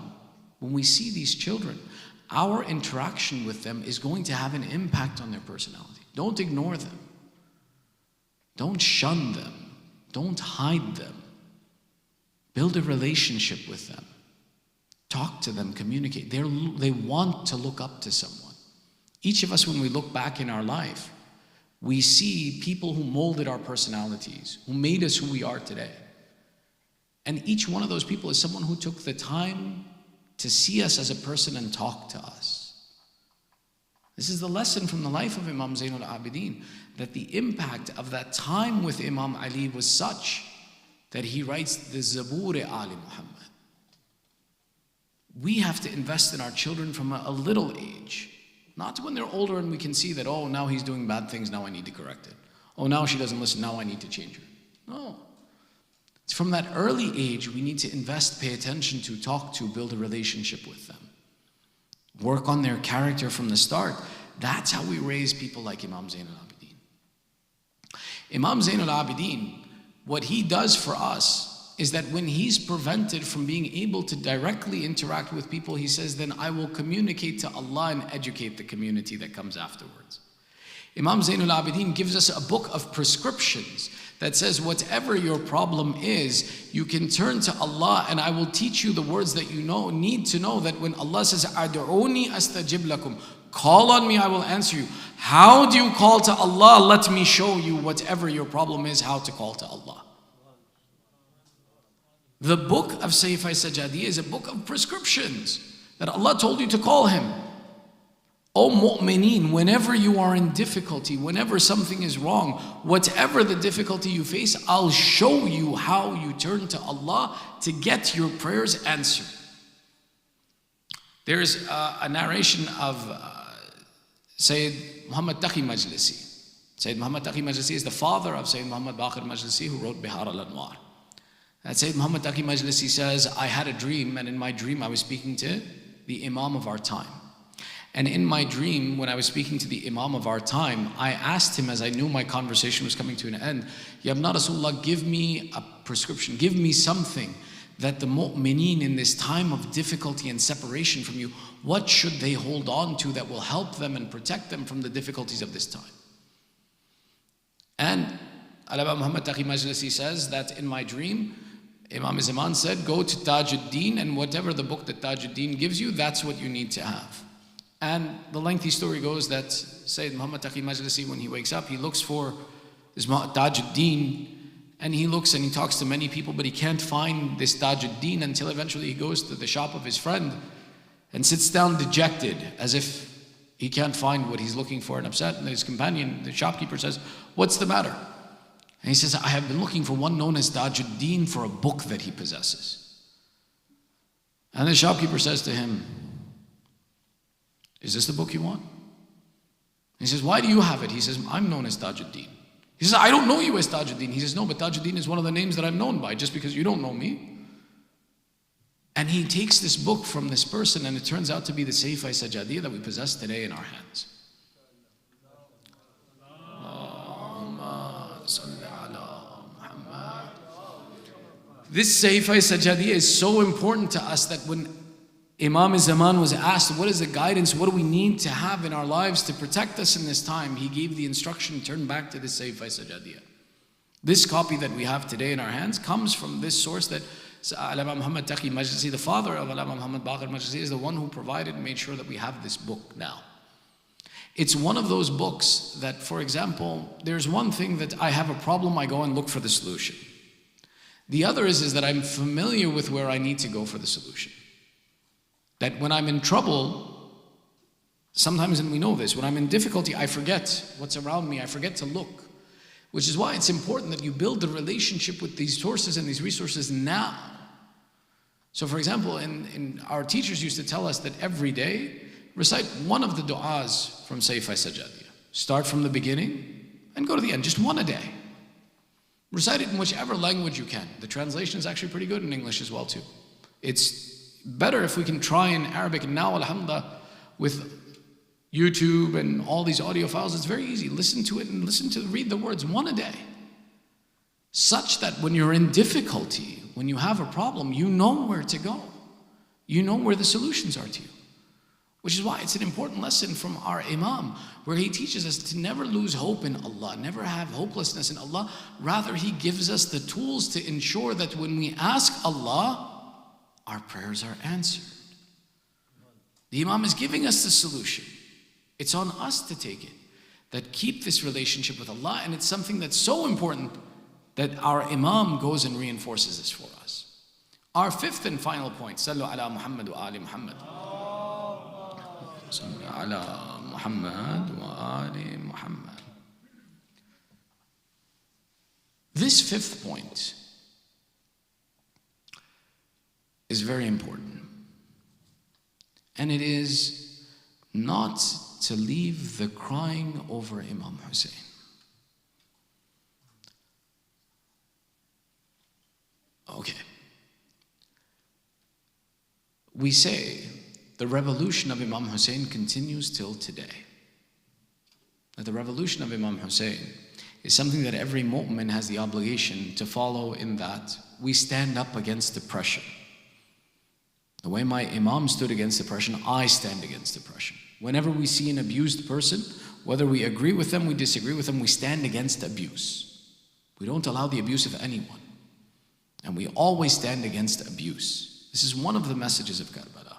when we see these children, our interaction with them is going to have an impact on their personality. Don't ignore them. Don't shun them. Don't hide them. Build a relationship with them. Talk to them, communicate. They want to look up to someone. Each of us, when we look back in our life, we see people who molded our personalities, who made us who we are today. And each one of those people is someone who took the time to see us as a person and talk to us. This is the lesson from the life of Imam Zainul Abedin, that the impact of that time with Imam Ali was such that he writes the Zabur Ali Muhammad. We have to invest in our children from a little age. Not when they're older and we can see that, oh, now he's doing bad things, now I need to correct it. Oh, now she doesn't listen, now I need to change her. No. It's from that early age we need to invest, pay attention to, talk to, build a relationship with them. Work on their character from the start. That's how we raise people like Imam Zainul Abedin. Imam Zainul Abedin, what he does for us is that when he's prevented from being able to directly interact with people, he says, then I will communicate to Allah and educate the community that comes afterwards. Imam Zainul Abedin gives us a book of prescriptions that says whatever your problem is, you can turn to Allah and I will teach you the words that you need to know, that when Allah says, Ad'uni astajib lakum, call on me, I will answer you. How do you call to Allah? Let me show you whatever your problem is, how to call to Allah. The book of Sayfa Sajadi is a book of prescriptions that Allah told you to call Him. O mu'mineen, whenever you are in difficulty, whenever something is wrong, whatever the difficulty you face, I'll show you how you turn to Allah to get your prayers answered. There's a narration of Sayyid Muhammad Taqi Majlisi. Sayyid Muhammad Taqi Majlisi is the father of Sayyid Muhammad Baqir Majlisi, who wrote Bihar al-Anwar. That Sayyid Muhammad Taqi Majlisi says, I had a dream, and in my dream I was speaking to the Imam of our time. And in my dream, when I was speaking to the Imam of our time, I asked him, as I knew my conversation was coming to an end, Ya Ibn Rasulullah, give me a prescription, give me something that the mu'mineen in this time of difficulty and separation from you, what should they hold on to that will help them and protect them from the difficulties of this time? And Alaba Muhammad Taqi Majlisi says that in my dream, Imam Zaman said, go to Tajuddin, and whatever the book that Tajuddin gives you, that's what you need to have. And the lengthy story goes that Sayyid Muhammad Taqi Majlisi, when he wakes up, he looks for this Tajuddin, and he looks and he talks to many people, but he can't find this Tajuddin until eventually he goes to the shop of his friend and sits down dejected, as if He can't find what he's looking for and upset. And his companion, the shopkeeper, says, "What's the matter?" And he says, "I have been looking for one known as Tajuddin for a book that he possesses." And the shopkeeper says to him, "Is this the book you want?" He says, "Why do you have it?" He says, "I'm known as Tajuddin." He says, "I don't know you as Tajuddin." He says, "No, but Tajuddin is one of the names that I'm known by, just because you don't know me." And he takes this book from this person, and it turns out to be the Shahe Sajjadiyya that we possess today in our hands. This Shahe Sajjadiyya is so important to us that when Imam Zaman was asked, what is the guidance, what do we need to have in our lives to protect us in this time, he gave the instruction, turn back to this Shahe Sajjadiyya. This copy that we have today in our hands comes from this source that Allama Muhammad Taqi Majlisi, the father of Allama Muhammad Baqir Majlisi, is the one who provided and made sure that we have this book now. It's one of those books that, for example, there's one thing that I have a problem, I go and look for the solution. The other is that I'm familiar with where I need to go for the solution. That when I'm in trouble, sometimes, and we know this, when I'm in difficulty, I forget what's around me, I forget to look. Which is why it's important that you build the relationship with these sources and these resources now. So for example, our teachers used to tell us that every day, recite one of the du'as from Shahe Sajjadiyya. Start from the beginning and go to the end, just one a day. Recite it in whichever language you can. The translation is actually pretty good in English as well too. It's better if we can try in Arabic, and now alhamdulillah with YouTube and all these audio files, it's very easy. Listen to it and read the words one a day. Such that when you're in difficulty, when you have a problem, you know where to go. You know where the solutions are to you. Which is why it's an important lesson from our Imam, where he teaches us to never lose hope in Allah, never have hopelessness in Allah. Rather, he gives us the tools to ensure that when we ask Allah, our prayers are answered. The Imam is giving us the solution. It's on us to take it, that keep this relationship with Allah, and it's something that's so important that our Imam goes and reinforces this for us. Our fifth and final point, Sallu ala Muhammad wa ali Muhammad. Sallu ala Muhammad wa ali Muhammad. This fifth point is very important, and it is not to leave the crying over Imam Hussain. Okay. We say the revolution of Imam Hussain continues till today. That the revolution of Imam Hussain is something that every mu'min has the obligation to follow, in that we stand up against oppression. The way my Imam stood against oppression, I stand against oppression. Whenever we see an abused person, whether we agree with them, we disagree with them, we stand against abuse. We don't allow the abuse of anyone. And we always stand against abuse. This is one of the messages of Karbala.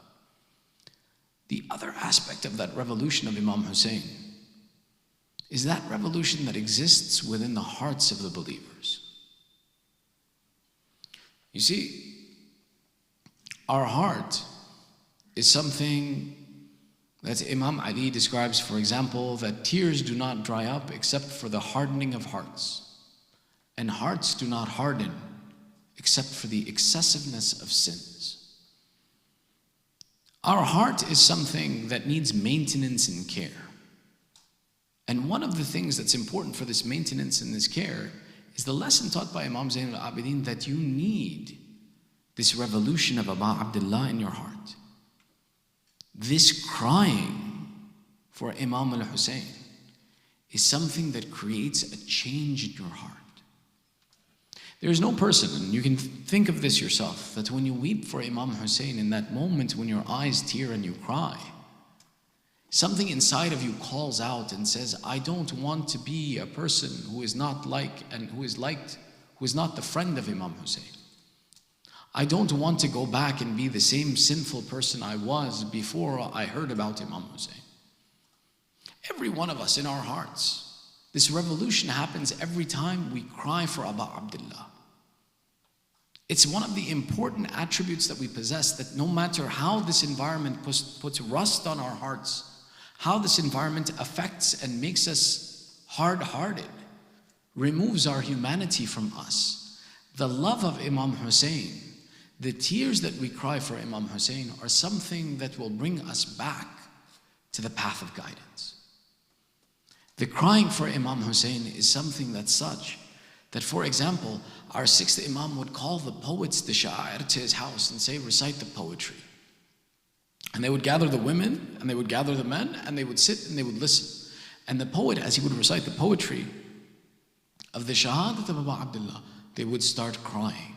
The other aspect of that revolution of Imam Hussain is that revolution that exists within the hearts of the believers. You see, our heart is something that Imam Ali describes, for example, that tears do not dry up except for the hardening of hearts, and hearts do not harden except for the excessiveness of sins. Our heart is something that needs maintenance and care. And one of the things that's important for this maintenance and this care is the lesson taught by Imam Zainul Abedin, that you need this revolution of Aba Abdullah in your heart. This crying for Imam al-Hussain is something that creates a change in your heart. There is no person, and you can think of this yourself, that when you weep for Imam Hussain, in that moment when your eyes tear and you cry, something inside of you calls out and says, I don't want to be a person who is not like and who is not the friend of Imam Hussain. I don't want to go back and be the same sinful person I was before I heard about Imam Hussain. Every one of us in our hearts, this revolution happens every time we cry for Aba Abdullah. It's one of the important attributes that we possess, that no matter how this environment puts rust on our hearts, how this environment affects and makes us hard-hearted, removes our humanity from us. The love of Imam Hussain, the tears that we cry for Imam Hussain are something that will bring us back to the path of guidance. The crying for Imam Hussain is something that's such that, for example, our sixth Imam would call the poets, the Sha'ir, to his house and say, recite the poetry. And they would gather the women, and they would gather the men, and they would sit and they would listen. And the poet, as he would recite the poetry of the Shahadat of Abu Abdullah, they would start crying.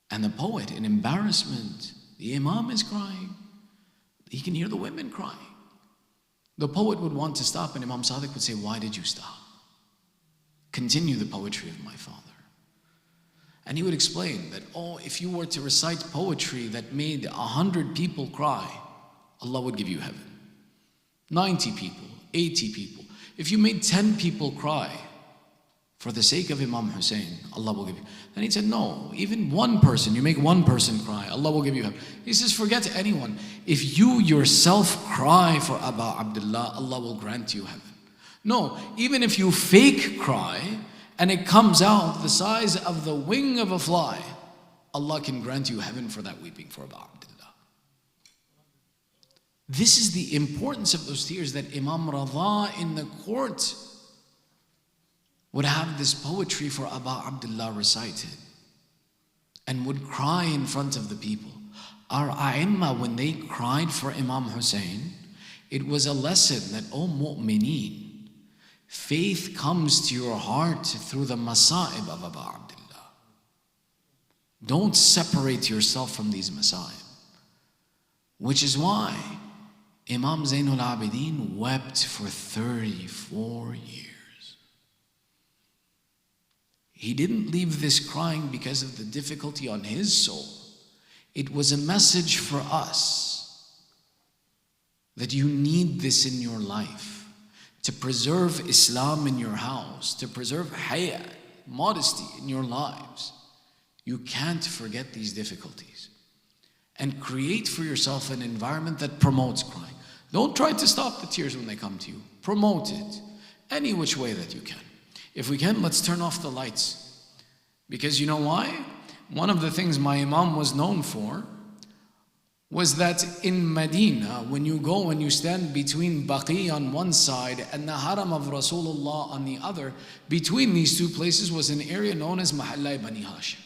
And the poet, in embarrassment, the Imam is crying. He can hear the women crying. The poet would want to stop, and Imam Sadiq would say, why did you stop? Continue the poetry of my father. And he would explain that, oh, if you were to recite poetry that made 100 people cry, Allah would give you heaven. 90 people, 80 people. If you made 10 people cry for the sake of Imam Hussain, Allah will give you. Then he said, no, even one person, you make one person cry, Allah will give you heaven. He says, forget anyone. If you yourself cry for Abu Abdullah, Allah will grant you heaven. No, even if you fake cry, and it comes out the size of the wing of a fly, Allah can grant you heaven for that weeping for Abu Abdullah. This is the importance of those tears, that Imam Radha in the court would have this poetry for Abu Abdullah recited and would cry in front of the people. Our A'imma, when they cried for Imam Hussain, it was a lesson that, oh mu'mineen, faith comes to your heart through the masa'ib of Abu Abdullah. Don't separate yourself from these masa'ib. Which is why Imam Zainul Abedin wept for 34 years. He didn't leave this crying because of the difficulty on his soul. It was a message for us that you need this in your life. To preserve Islam in your house, to preserve haya, modesty in your lives. You can't forget these difficulties. And create for yourself an environment that promotes crying. Don't try to stop the tears when they come to you. Promote it any which way that you can. If we can, let's turn off the lights. Because you know why? One of the things my Imam was known for was that in Medina, when you go and you stand between Baqi on one side and the Haram of Rasulullah on the other, between these two places was an area known as Mahallai Bani Hashim.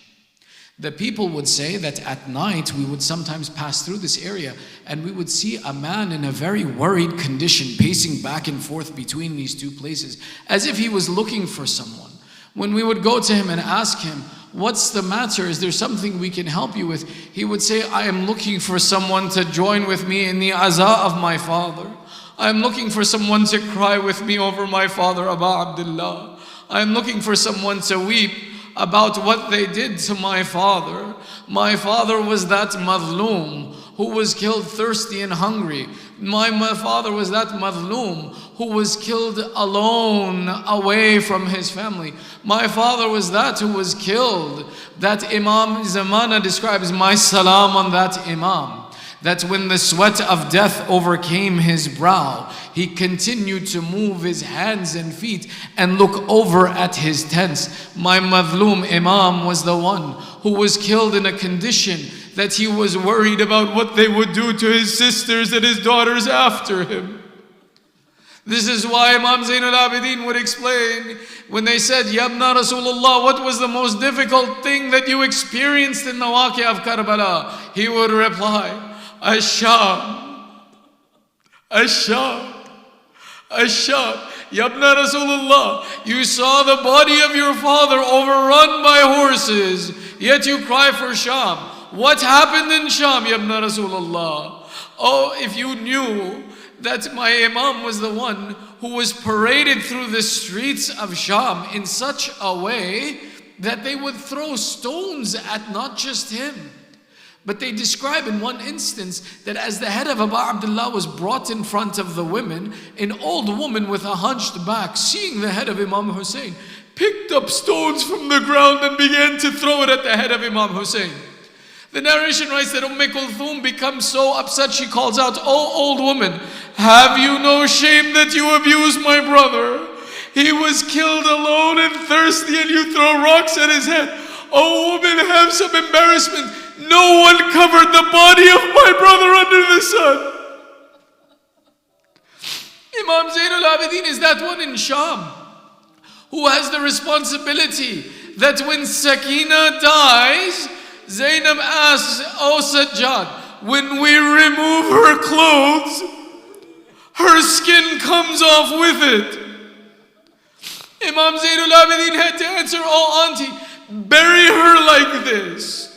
The people would say that at night we would sometimes pass through this area and we would see a man in a very worried condition pacing back and forth between these two places as if he was looking for someone. When we would go to him and ask him, what's the matter? Is there something we can help you with? He would say, I am looking for someone to join with me in the aza of my father. I am looking for someone to cry with me over my father, Abu Abdullah. I am looking for someone to weep about what they did to my father. My father was that madloom who was killed thirsty and hungry. My father was that madloom who was killed alone, away from his family. My father was that who was killed. That Imam Zamana describes, my salam on that Imam. That when the sweat of death overcame his brow, he continued to move his hands and feet and look over at his tents. My madloom Imam was the one who was killed in a condition that he was worried about what they would do to his sisters and his daughters after him. This is why Imam Zainul Abedin would explain when they said, Yabna Rasulullah, what was the most difficult thing that you experienced in the waqi of Karbala? He would reply, Ash-Sham, Ash-Sham, Ash-Sham. Yabna Rasulullah, you saw the body of your father overrun by horses, yet you cry for Sham. What happened in Sham, Yabna Rasulullah? Oh, if you knew that my Imam was the one who was paraded through the streets of Sham in such a way that they would throw stones at not just him. But they describe in one instance that as the head of Abu Abdullah was brought in front of the women, an old woman with a hunched back, seeing the head of Imam Hussain, picked up stones from the ground and began to throw it at the head of Imam Hussain. The narration writes that Kulthum becomes so upset, she calls out, "Oh old woman, have you no shame that you abuse my brother? He was killed alone and thirsty and you throw rocks at his head. Oh woman, have some embarrassment. No one covered the body of my brother under the sun." Imam Zainul Abedin is that one in Sham who has the responsibility that when Sakina dies, Zainab asks, "Oh Sajjad, when we remove her clothes, her skin comes off with it." Imam Zainul Abedin had to answer, "Oh auntie, bury her like this."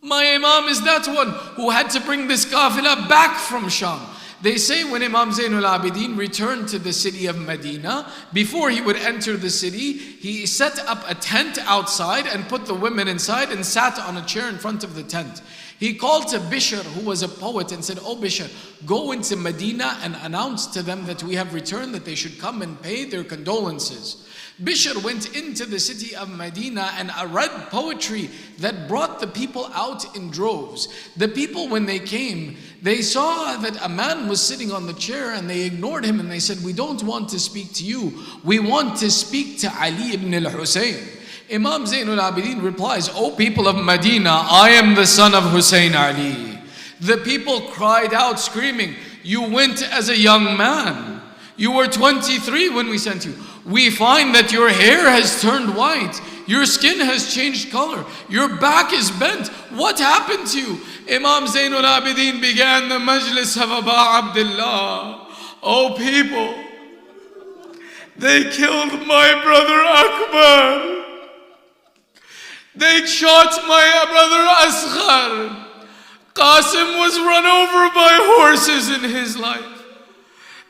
My Imam is that one who had to bring this qafilah back from Sham. They say when Imam Zainul Abedin returned to the city of Medina, before he would enter the city, he set up a tent outside and put the women inside and sat on a chair in front of the tent. He called to Bishr, who was a poet, and said, "Oh Bishr, go into Medina and announce to them that we have returned, that they should come and pay their condolences." Bishr went into the city of Medina and read poetry that brought the people out in droves. The people, when they came, they saw that a man was sitting on the chair and they ignored him and they said, "We don't want to speak to you. We want to speak to Ali ibn al-Hussain." Imam Zainul Abedin replies, "O people of Medina, I am the son of Hussain Ali." The people cried out screaming, "You went as a young man. You were 23 when we sent you. We find that your hair has turned white. Your skin has changed color. Your back is bent. What happened to you?" Imam Zainul Abedin began the majlis of Aba Abdullah. "Oh people, they killed my brother Akbar. They shot my brother Asghar. Qasim was run over by horses in his life.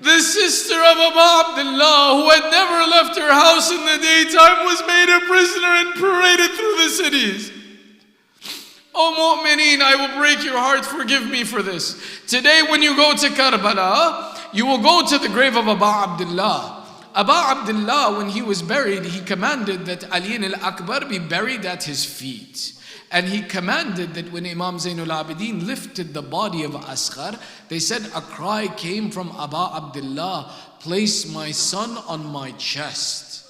The sister of Aba Abdullah, who had never left her house in the daytime, was made a prisoner and paraded through the cities. O mu'mineen, I will break your heart. Forgive me for this. Today when you go to Karbala, you will go to the grave of Aba Abdullah. Aba Abdullah, when he was buried, he commanded that Ali al-Akbar be buried at his feet. And he commanded that when Imam Zainul Abedin lifted the body of Asghar, they said a cry came from Aba Abdullah, "Place my son on my chest."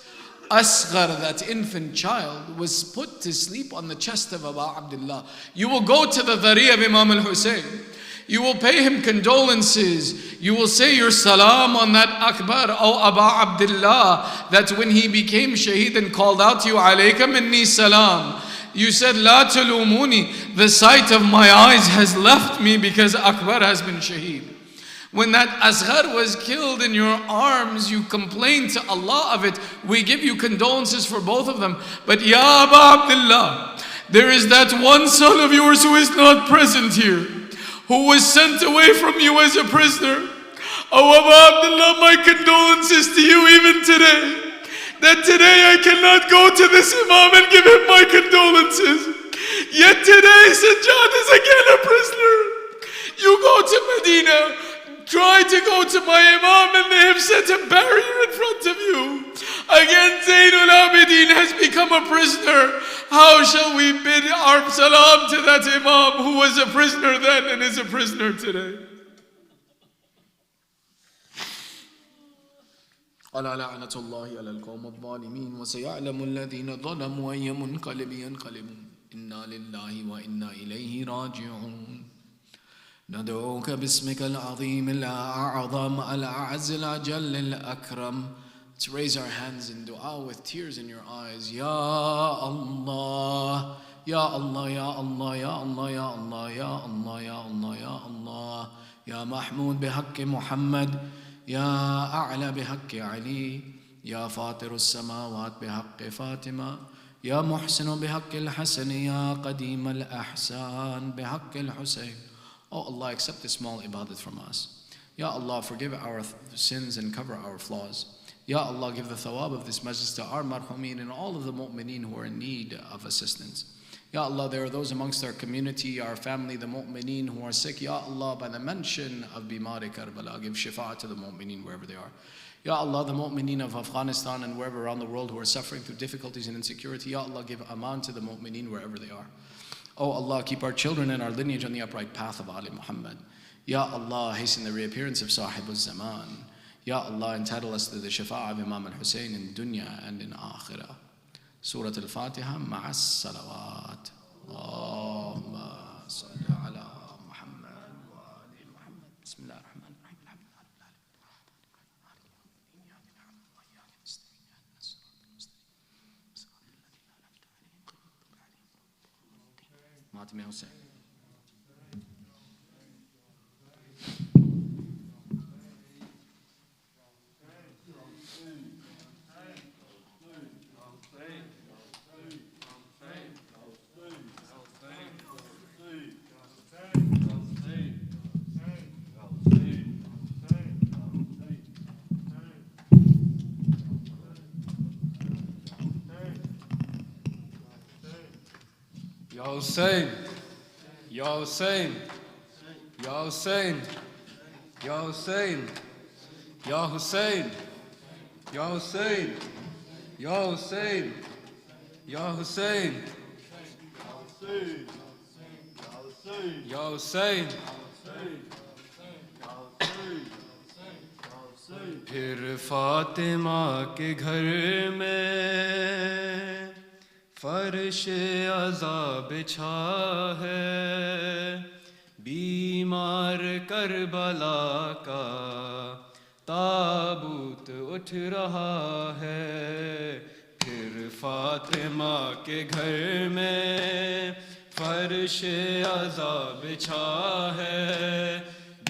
Asghar, that infant child, was put to sleep on the chest of Aba Abdullah. You will go to the Dhari of Imam al-Hussain. You will pay him condolences. You will say your salam on that Akbar, O Aba Abdullah, that when he became shaheed and called out to you, "Alayka minni salam," you said, "La tulumuni," the sight of my eyes has left me because Akbar has been shaheed. When that Asghar was killed in your arms, you complained to Allah of it. We give you condolences for both of them. But Ya Aba Abdullah, there is that one son of yours who is not present here, who was sent away from you as a prisoner. Oh Aba Abdullah, my condolences to you even today. That today I cannot go to this Imam and give him my condolences. Yet today Sajjad is again a prisoner. You go to Medina, try to go to my Imam, and they have set a barrier in front of you. Again Zainul Abedin has become a prisoner. How shall we bid our salam to that Imam who was a prisoner then and is a prisoner today? ألا لعنة الله على القوم الظالمين وسيعلم الذين ظلموا أي منقلب ينقلبون إنا لله وإنا إليه راجعون ندعوك باسمك العظيم الأعظم الأعز الأجل الأكرم. Let's raise our hands in dua with tears in your eyes. Ya Allah, Ya Allah, Ya Allah, Ya Allah, Ya Allah, Ya Allah, Ya Allah, Ya Allah, Ya Mahmoud بحق محمد, يا أعلى بحق علي, يا فاطر السماوات بحق فاطمة, يا محسن بحق الحسن, يا قديم الأحسان بحق الحسين. Oh Allah, accept this small ibadat from us. Ya Allah, forgive our sins and cover our flaws. Ya Allah, give the thawab of this majlis to our marhumin and all of the mu'mineen who are in need of assistance. Ya Allah, there are those amongst our community, our family, the mu'mineen who are sick. Ya Allah, by the mention of Bimari Karbala, give shifa to the mu'mineen wherever they are. Ya Allah, the mu'mineen of Afghanistan and wherever around the world who are suffering through difficulties and insecurity, Ya Allah, give aman to the mu'mineen wherever they are. Oh Allah, keep our children and our lineage on the upright path of Ali Muhammad. Ya Allah, hasten the reappearance of Sahibul Zaman. Ya Allah, entitle us to the Shafa'ah of Imam al-Hussain in dunya and in akhirah. Surah Al-Fatiha ma'as salawat. Allahumma salli ala Muhammad wa ali Muhammad. Bismillah ar-Rahman ar-Rahim. Matime Hussain. Ya Hussain, Ya Hussain, Ya Hussain, Ya Hussain, Ya Hussain, Ya Hussain, Ya Hussain, Ya Hussain, Ya Hussain. پھر فاطمہ کے گھر میں فرش عزا بچھا ہے، بیمار کربلا کا تابوت اٹھ رہا ہے. پھر فاطمہ کے گھر میں فرش عزا بچھا ہے،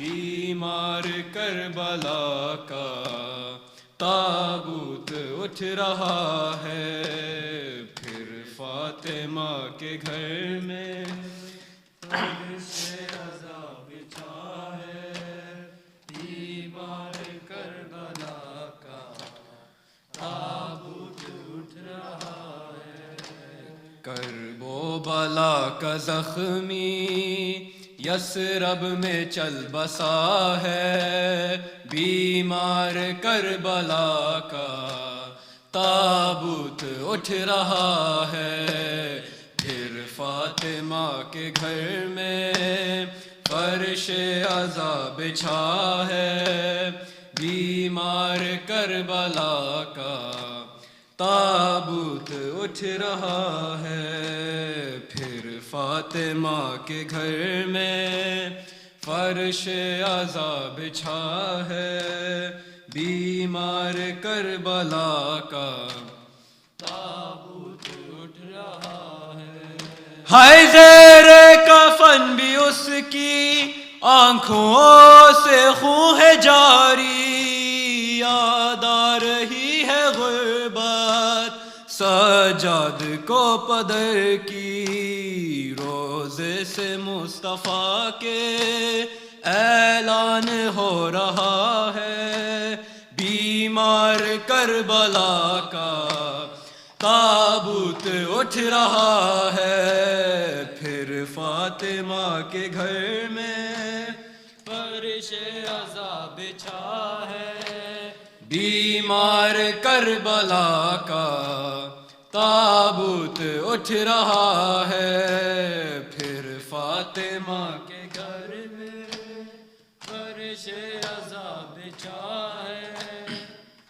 بیمار کربلا کا تابوت اٹھ رہا ہے. پھر فاطمہ کے گھر میں فرش عزا بچھا ہے، بیمار کربلا کا تابوت اٹھ رہا ہے. کرب و بلا کا زخمی یثرب میں چل بسا ہے، بیمار کربلا کا تابوت اٹھ رہا ہے. پھر فاطمہ کے گھر میں فرش عزا بچھا ہے، بیمار کربلا کا تابوت اٹھ رہا ہے. پھر فاطمہ کے گھر میں فرش عزا بچھا ہے، بیمار کربلا کا تابوت اٹھ رہا ہے. ہائے زیر کفن بھی اس کی آنکھوں سے خون ہے جاری، یاد آ رہی ہے غربت سجاد کو پدر کی. روزے سے مصطفیٰ کے اعلان ہو رہا ہے، بیمار کربلا کا تابوت اٹھ رہا ہے. پھر فاطمہ کے گھر میں فرش عزا بچھا ہے، بیمار کربلا کا تابوت اٹھ رہا ہے. پھر فاطمہ کے گھر میں فرش عزا بچھا ہے،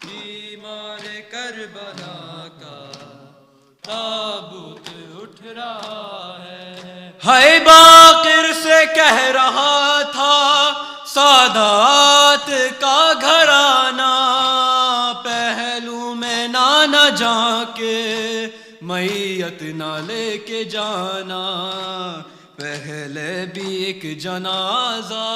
بیمار کربلا کا تابوت اٹھ رہا ہے. ہائے باقر سے کہہ رہا تھا سادات کا گھرانہ، پہلو میں نہ جا کے میت نہ لے کے جانا. پہلے بھی ایک جنازہ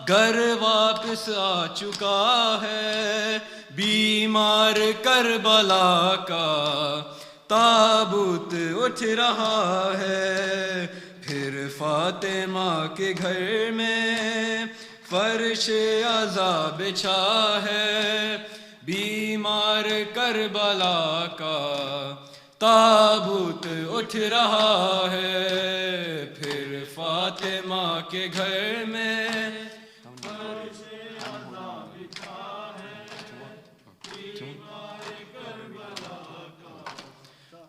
گھر واپس آ چکا ہے، بیمار کربلا کا تابوت اٹھ رہا ہے. پھر فاطمہ کے گھر میں فرش عزا بچھا ہے، بیمار کربلا کا تابوت اٹھ رہا ہے. پھر فاطمہ کے گھر میں فرش عزا بچھا ہے،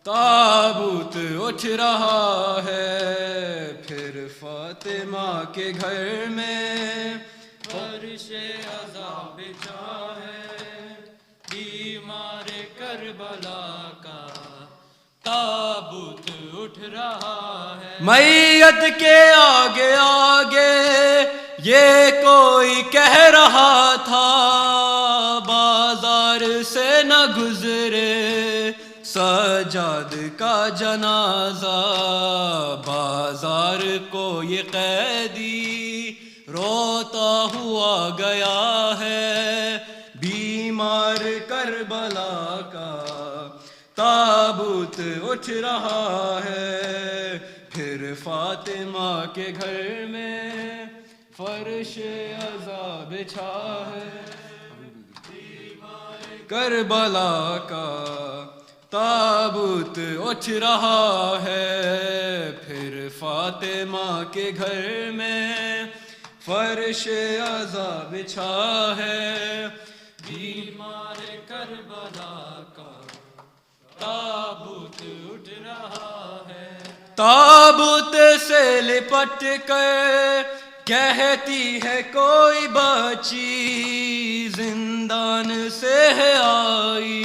تابوت اٹھ رہا ہے پھر فاطمہ کے گھر میں، فرش عذاب بچھا ہے بیمار کربلا کا، تابوت اٹھ رہا ہے۔ میت کے آگے آگے یہ کوئی کہہ رہا تھا، بازار سے نہ گزرے سجاد کا جنازہ، بازار کو یہ قیدی روتا ہوا گیا ہے بیمار کربلا کا، تابوت اٹھ رہا ہے پھر فاطمہ کے گھر میں، فرش عزا بچھا ہے کربلا کا، تابوت اٹھ رہا ہے پھر فاطمہ کے گھر میں، فرش عزا بچھا ہے بیمار کربلا کا، تابوت اٹھ رہا ہے۔ تابوت سے لپٹ کر کہتی ہے کوئی بچی، زندان سے ہے آئی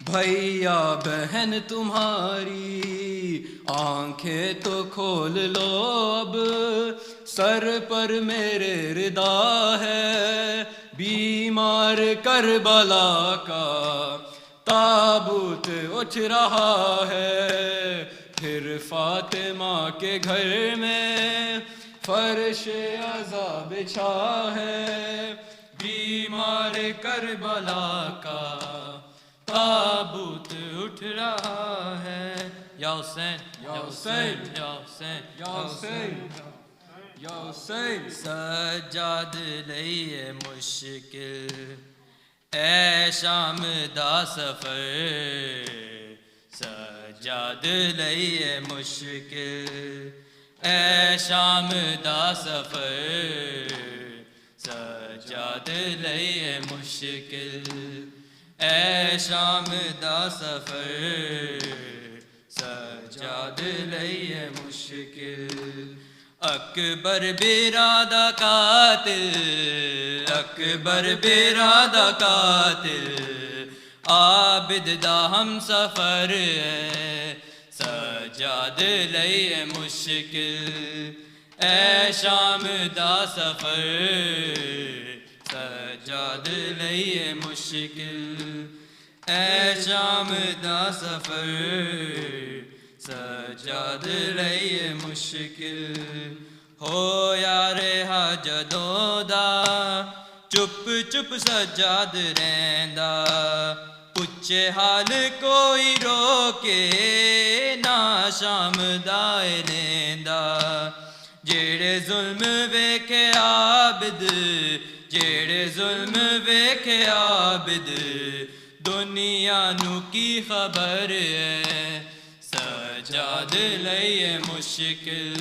بھیا بہن تمہاری، آنکھیں تو کھول لو اب سر پر میرے ردا ہے بیمار کربلا کا، تابوت اٹھ رہا ہے پھر فاطمہ کے گھر میں، فرش عزا بچھا ہے بیمار کربلا کا، تابوت اٹھ رہا ہے۔ یا حسین یا حسین یا حسین یا حسین یا حسین، سجاد لئیے مشکل اے شام دا سفر، سجاد لئیے مشکل اے شام دا سفر، سجاد لئیے مشکل اے شام دا سفر، سجاد لئیے مشکل، اکبر برادہ قاتل، اکبر برادہ قاتل، عابد دا ہم سفر ہے، سجاد لئیے مشکل اے شام دا سفر، سجاد لئیے مشکل اے شام دا سفر، سجاد لئیے مشکل، ہو یار حاجدوں دا چپ چپ سجاد رہندا، پچھے حال کوئی روکے نہ شام دائے لیندا، جیڑے ظلم ویکھے عابد، جیڑے ظلم ویکھے عابد، دنیا نو کی خبر ہے، سجاد لئیے مشکل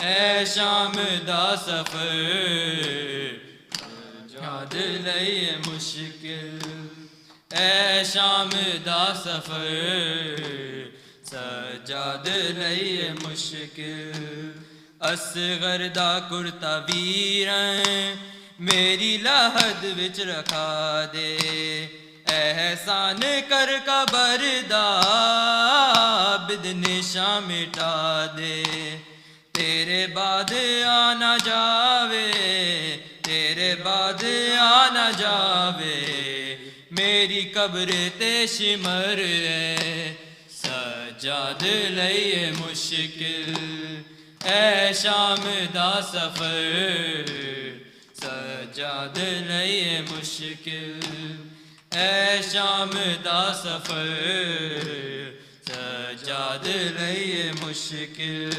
اے شام دا سفر، سجاد لئیے مشکل اے شام دا سفر، سجاد لئیے مشکل، اصغر دا کرتا ویرن میری لاحد وچ رکھا دے، احسان کر قبر دا عابد نشاں مٹا دے، تیرے بعد آنا جاوے، تیرے بعد آنا جاوے، میری قبر تے شمر ہے، سجاد لئیے مشکل اے شام دا سفر، سجاد لئیے مشکل اے شام دا سفر، سجاد لئیے مشکل،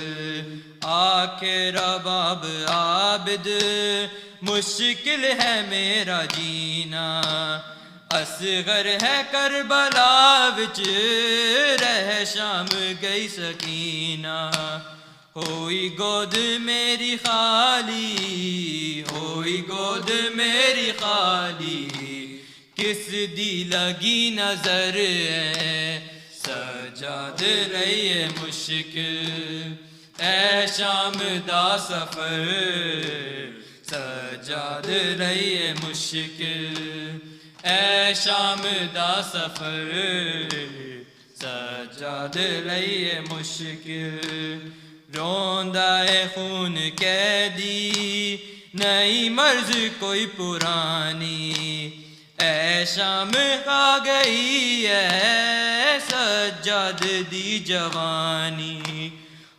آخر رباب عابد مشکل ہے میرا جینا، اصغر ہے کربلا وچ رہ شام گئی سکینہ، ہوئی گود میری خالی، ہوئی گود میری خالی، کس دی لگی نظر ہے، سجاد رہی مشکل اے شام دا سفر سجاد رہی مشکل اے شام دا سفر سجاد رہی مشکل روندا ہے خون قیدی نئی مرض کوئی پرانی اے شام کھا گئی ہے سجاد دی جوانی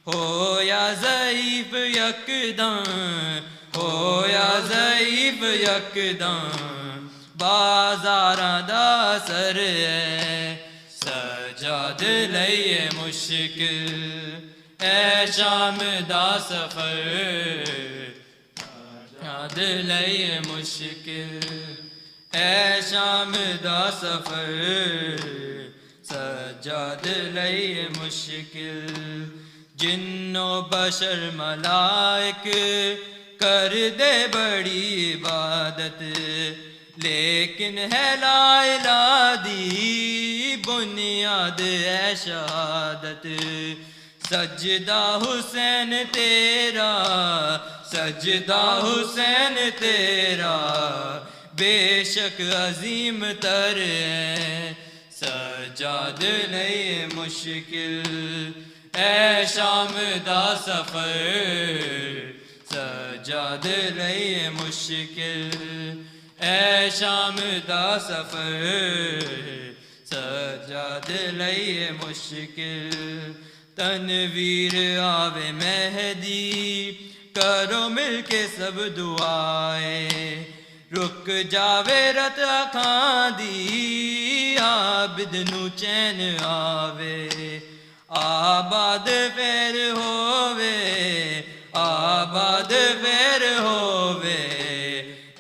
ہو یا ضعیف یکدم ہو یا ضعیف یکدم بازاراں دا سر ہے سجاد لئیے مشکل اے شام دا سفر سجاد لئیے مشکل اے شام دا سفر سجاد لئیے مشکل جن و بشر ملائک کر دے بڑی عبادت لیکن ہے لا الہ دی بنیاد ہے شہادت سجدہ حسین تیرا سجدہ حسین تیرا بے شک عظیم تر ہے سجاد نہیں مشکل اے شام دا سفر سجاد نہیں مشکل اے شام دا سفر سجاد نہیں مشکل تنویر آوے مہدی کرو مل کے سب دعائیں رک جاوے رت اکھاں دی عابد نو چین آوے آباد پھر ہووے آباد پھر ہووے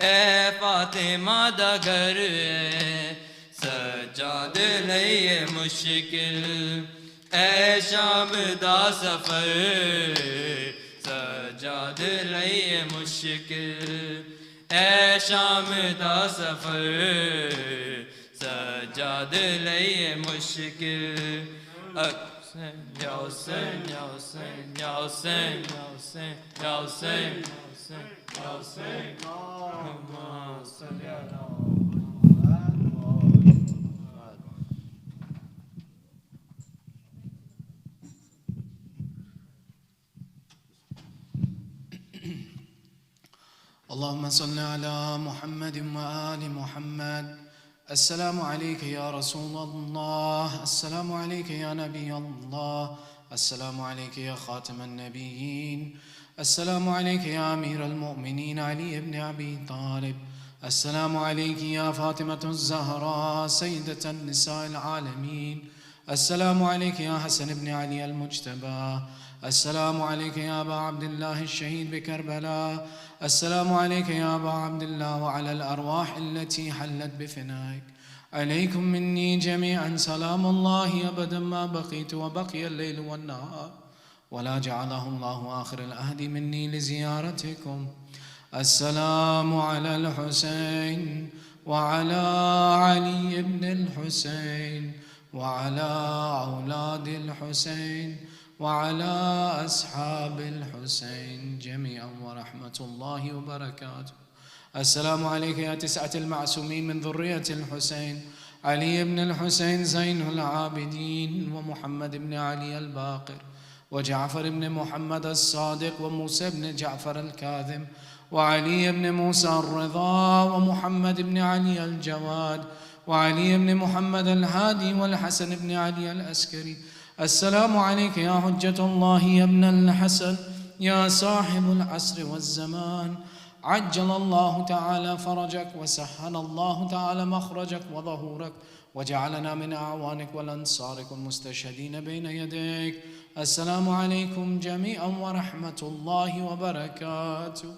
اے فاطمہ دا گھر ہے سجاد لئیے مشکل اے شام دا سفر سجاد لئیے مشکل اے شام دا سفر سجاد لئیے مشکل یا حسین یا حسین یا حسین یا حسین یا حسین یا حسین اللہم صلی علی اللهم صل على محمد وآل محمد السلام عليك يا رسول الله السلام عليك يا نبي الله السلام عليك يا خاتم النبيين السلام عليك يا أمير المؤمنين علي بن أبي طالب السلام عليك يا فاطمة الزهراء سيدة النساء العالمين السلام عليك يا حسن بن علي المجتبى السلام عليك يا أبا عبد الله الشهيد بكربلاء السلام عليك يا أبا عبد الله وعلى الأرواح التي حلت بفنائك عليكم مني جميعا سلام الله أبدا ما بقيت وبقي الليل والنهار ولا جعله الله آخر العهد مني لزيارتكم السلام على الحسين وعلى علي بن الحسين وعلى أولاد الحسين وعلى أصحاب الحسين جميعا ورحمة الله وبركاته السلام عليك يا تسعة المعصومين من ذرية الحسين علي بن الحسين زين العابدين ومحمد بن علي الباقر وجعفر بن محمد الصادق وموسى بن جعفر الكاظم وعلي بن موسى الرضا ومحمد بن علي الجواد وعلي بن محمد الهادي والحسن بن علي الأسكري السلام عليك يا حجة الله يا ابن الحسن يا صاحب العصر والزمان عجل الله تعالى فرجك وسهل الله تعالى مخرجك وظهورك وجعلنا من أعوانك والأنصارك المستشهدين بين يديك السلام عليكم جميعا ورحمة الله وبركاته